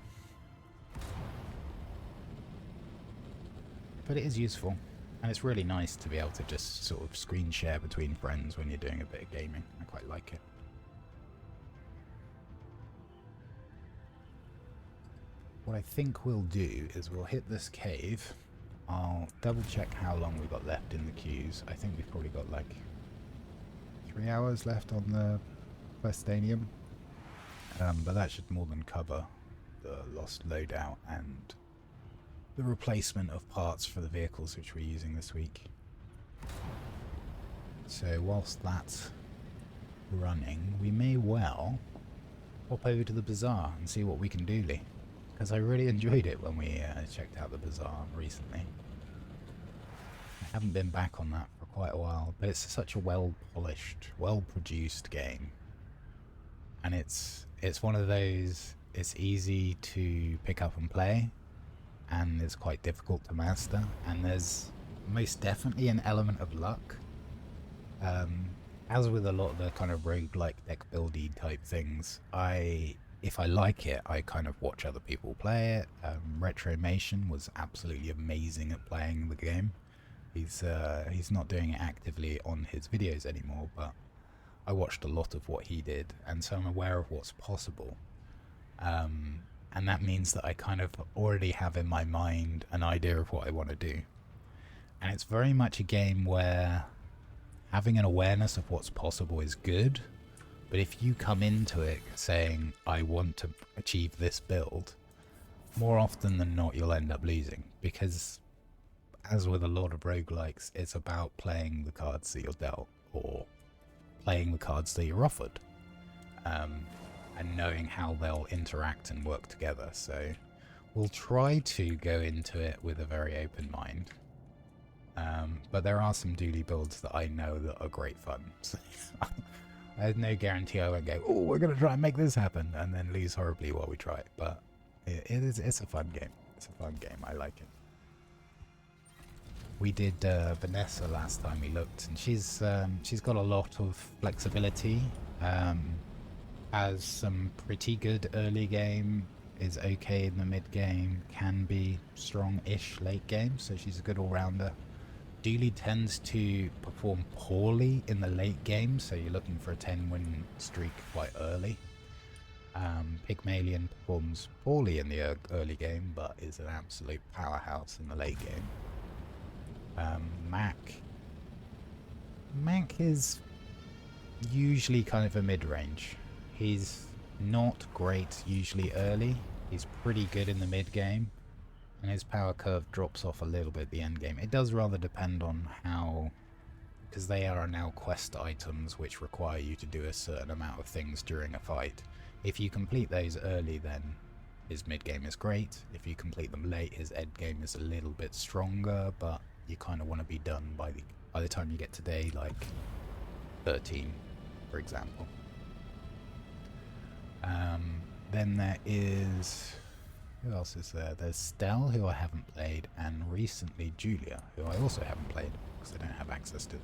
But it is useful, and it's really nice to be able to just sort of screen share between friends when you're doing a bit of gaming. I quite like it. What I think we'll do is we'll hit this cave. I'll double check how long we've got left in the queues. I think we've probably got like 3 hours left on the first stadium. But that should more than cover the lost loadout and the replacement of parts for the vehicles which we're using this week. So whilst that's running, we may well hop over to the bazaar and see what we can do, Lee. Because I really enjoyed it when we checked out the bazaar recently. I haven't been back on that for quite a while, but it's such a well-polished, well-produced game. And it's one of those, it's easy to pick up and play, and it's quite difficult to master, and there's most definitely an element of luck. As with a lot of the kind of roguelike deck buildy type things, if I like it, I kind of watch other people play it. Retromation was absolutely amazing at playing the game. He's not doing it actively on his videos anymore, but I watched a lot of what he did, and so I'm aware of what's possible. And that means that I kind of already have in my mind an idea of what I want to do. And it's very much a game where having an awareness of what's possible is good. But if you come into it saying, I want to achieve this build, more often than not you'll end up losing. Because, as with a lot of roguelikes, it's about playing the cards that you're dealt, or playing the cards that you're offered. And knowing how they'll interact and work together. So we'll try to go into it with a very open mind. But there are some dually builds that I know that are great fun. So I have no guarantee I won't go, oh, we're going to try and make this happen, and then lose horribly while we try it. But it's a fun game. It's a fun game. I like it. we did Vanessa last time we looked, and she's got a lot of flexibility. Has some pretty good early game, is okay in the mid game, can be strong-ish late game, so she's a good all-rounder. Dooley tends to perform poorly in the late game, so you're looking for a 10-win streak quite early. Pygmalion performs poorly in the early game, but is an absolute powerhouse in the late game. Mac is usually kind of a mid-range. He's not great usually early. He's pretty good in the mid game, and his power curve drops off a little bit at the end game. It does rather depend on how, because they are now quest items which require you to do a certain amount of things during a fight. If you complete those early, then his mid game is great. If you complete them late, his end game is a little bit stronger, but you kind of want to be done by the time you get to day like 13, for example. Then there is, who else is there? There's Stell, who I haven't played, and recently Julia, who I also haven't played because I don't have access to.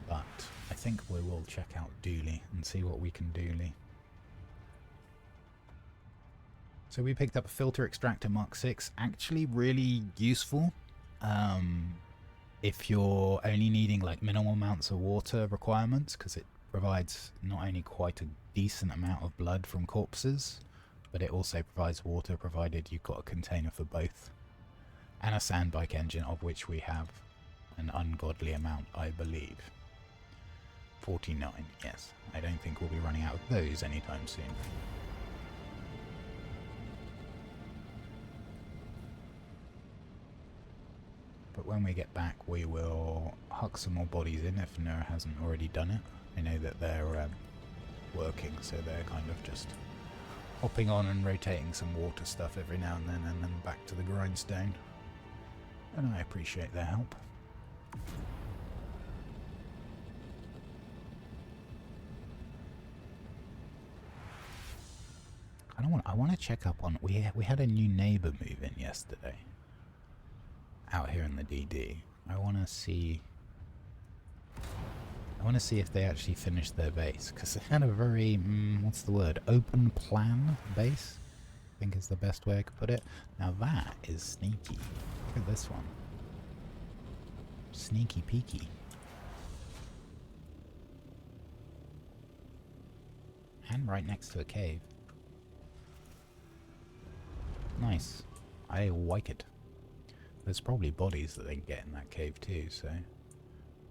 But I think we will check out Dooley and see what we can Dooley. So we picked up a filter extractor Mark 6, actually really useful. If you're only needing like minimal amounts of water requirements, because it provides not only quite a decent amount of blood from corpses, but it also provides water provided you've got a container for both. And a sandbike engine, of which we have an ungodly amount, I believe. 49, yes. I don't think we'll be running out of those anytime soon. But when we get back, we will huck some more bodies in if Nur hasn't already done it. I know that they're working, so they're kind of just hopping on and rotating some water stuff every now and then back to the grindstone. And I appreciate their help. I want to check up on. We had a new neighbor move in yesterday. Out here in the DD. I want to see if they actually finished their base, because they had a very, what's the word, open plan base, I think is the best way I could put it. Now that is sneaky. Look at this one. Sneaky peeky. And right next to a cave. Nice. I like it. There's probably bodies that they can get in that cave too, so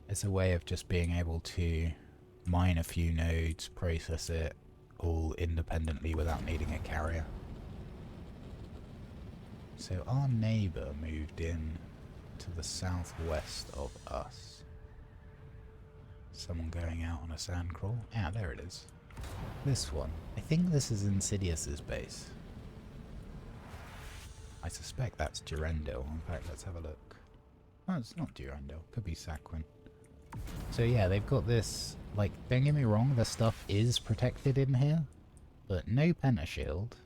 it's a way of just being able to mine a few nodes, process it all independently without needing a carrier. So our neighbour moved in to the southwest of us. Someone going out on a sand crawl. Ah, there it is. This one. I think this is Insidious's base. I suspect that's Durendil. In fact, let's have a look. Oh, it's not Durendil. Could be Saquin. So yeah, they've got this, like, don't get me wrong, the stuff is protected in here, but no pentashield.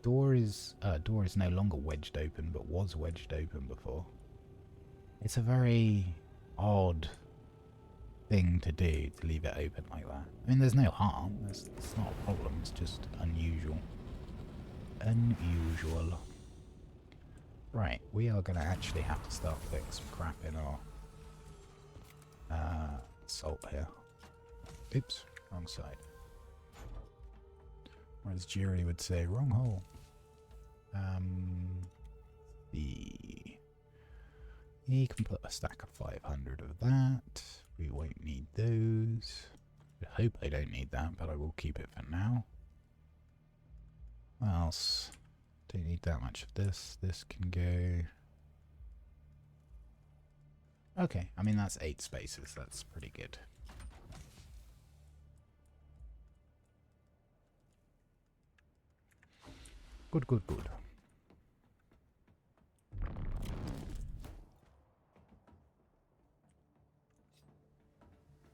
Door is no longer wedged open, but was wedged open before. It's a very odd thing to do, to leave it open like that. I mean, there's no harm, it's not a problem, it's just unusual. Unusual. Right, we are going to actually have to start putting some crap in our salt here. Oops, wrong side. Or as Jerry would say, wrong hole. You can put a stack of 500 of that. We won't need those. I hope I don't need that, but I will keep it for now. What else? Don't need that much of this. This can go. Okay, I mean that's 8 spaces, that's pretty good. Good, good, good.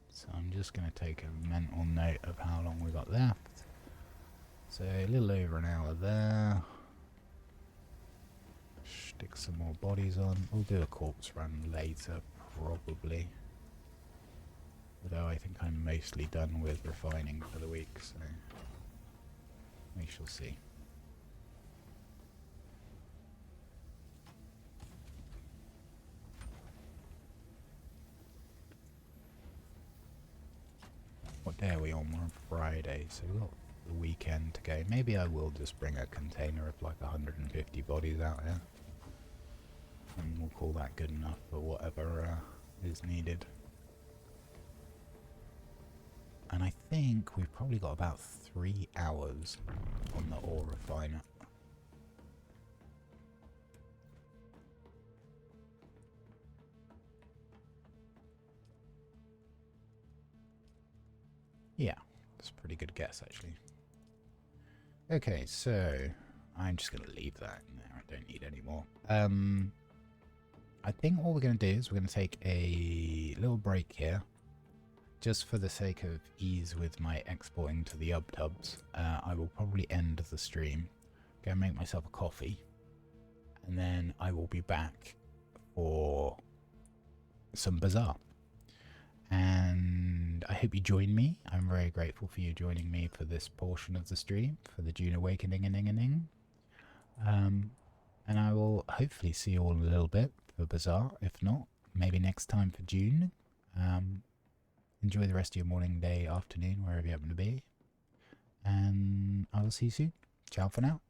So I'm just going to take a mental note of how long we got left. So a little over an hour there. Stick some more bodies on. We'll do a corpse run later, probably. Although I think I'm mostly done with refining for the week, so we shall see. What day are we on? We're on Friday, so we've got the weekend to go. Maybe I will just bring a container of like 150 bodies out here. And we'll call that good enough for whatever is needed. And I think we've probably got about 3 hours on the ore refiner. Yeah, that's a pretty good guess, actually. Okay, so I'm just going to leave that in there. I don't need any more. I think what we're going to do is we're going to take a little break here. Just for the sake of ease with my exporting to the UbTubs, I will probably end the stream, go and make myself a coffee, and then I will be back for some Bazaar. And I hope you join me. I'm very grateful for you joining me for this portion of the stream, for the Dune Awakening and I will hopefully see you all in a little bit for Bazaar. If not, maybe next time for Dune. Enjoy the rest of your morning, day, afternoon, wherever you happen to be. And I will see you soon. Ciao for now.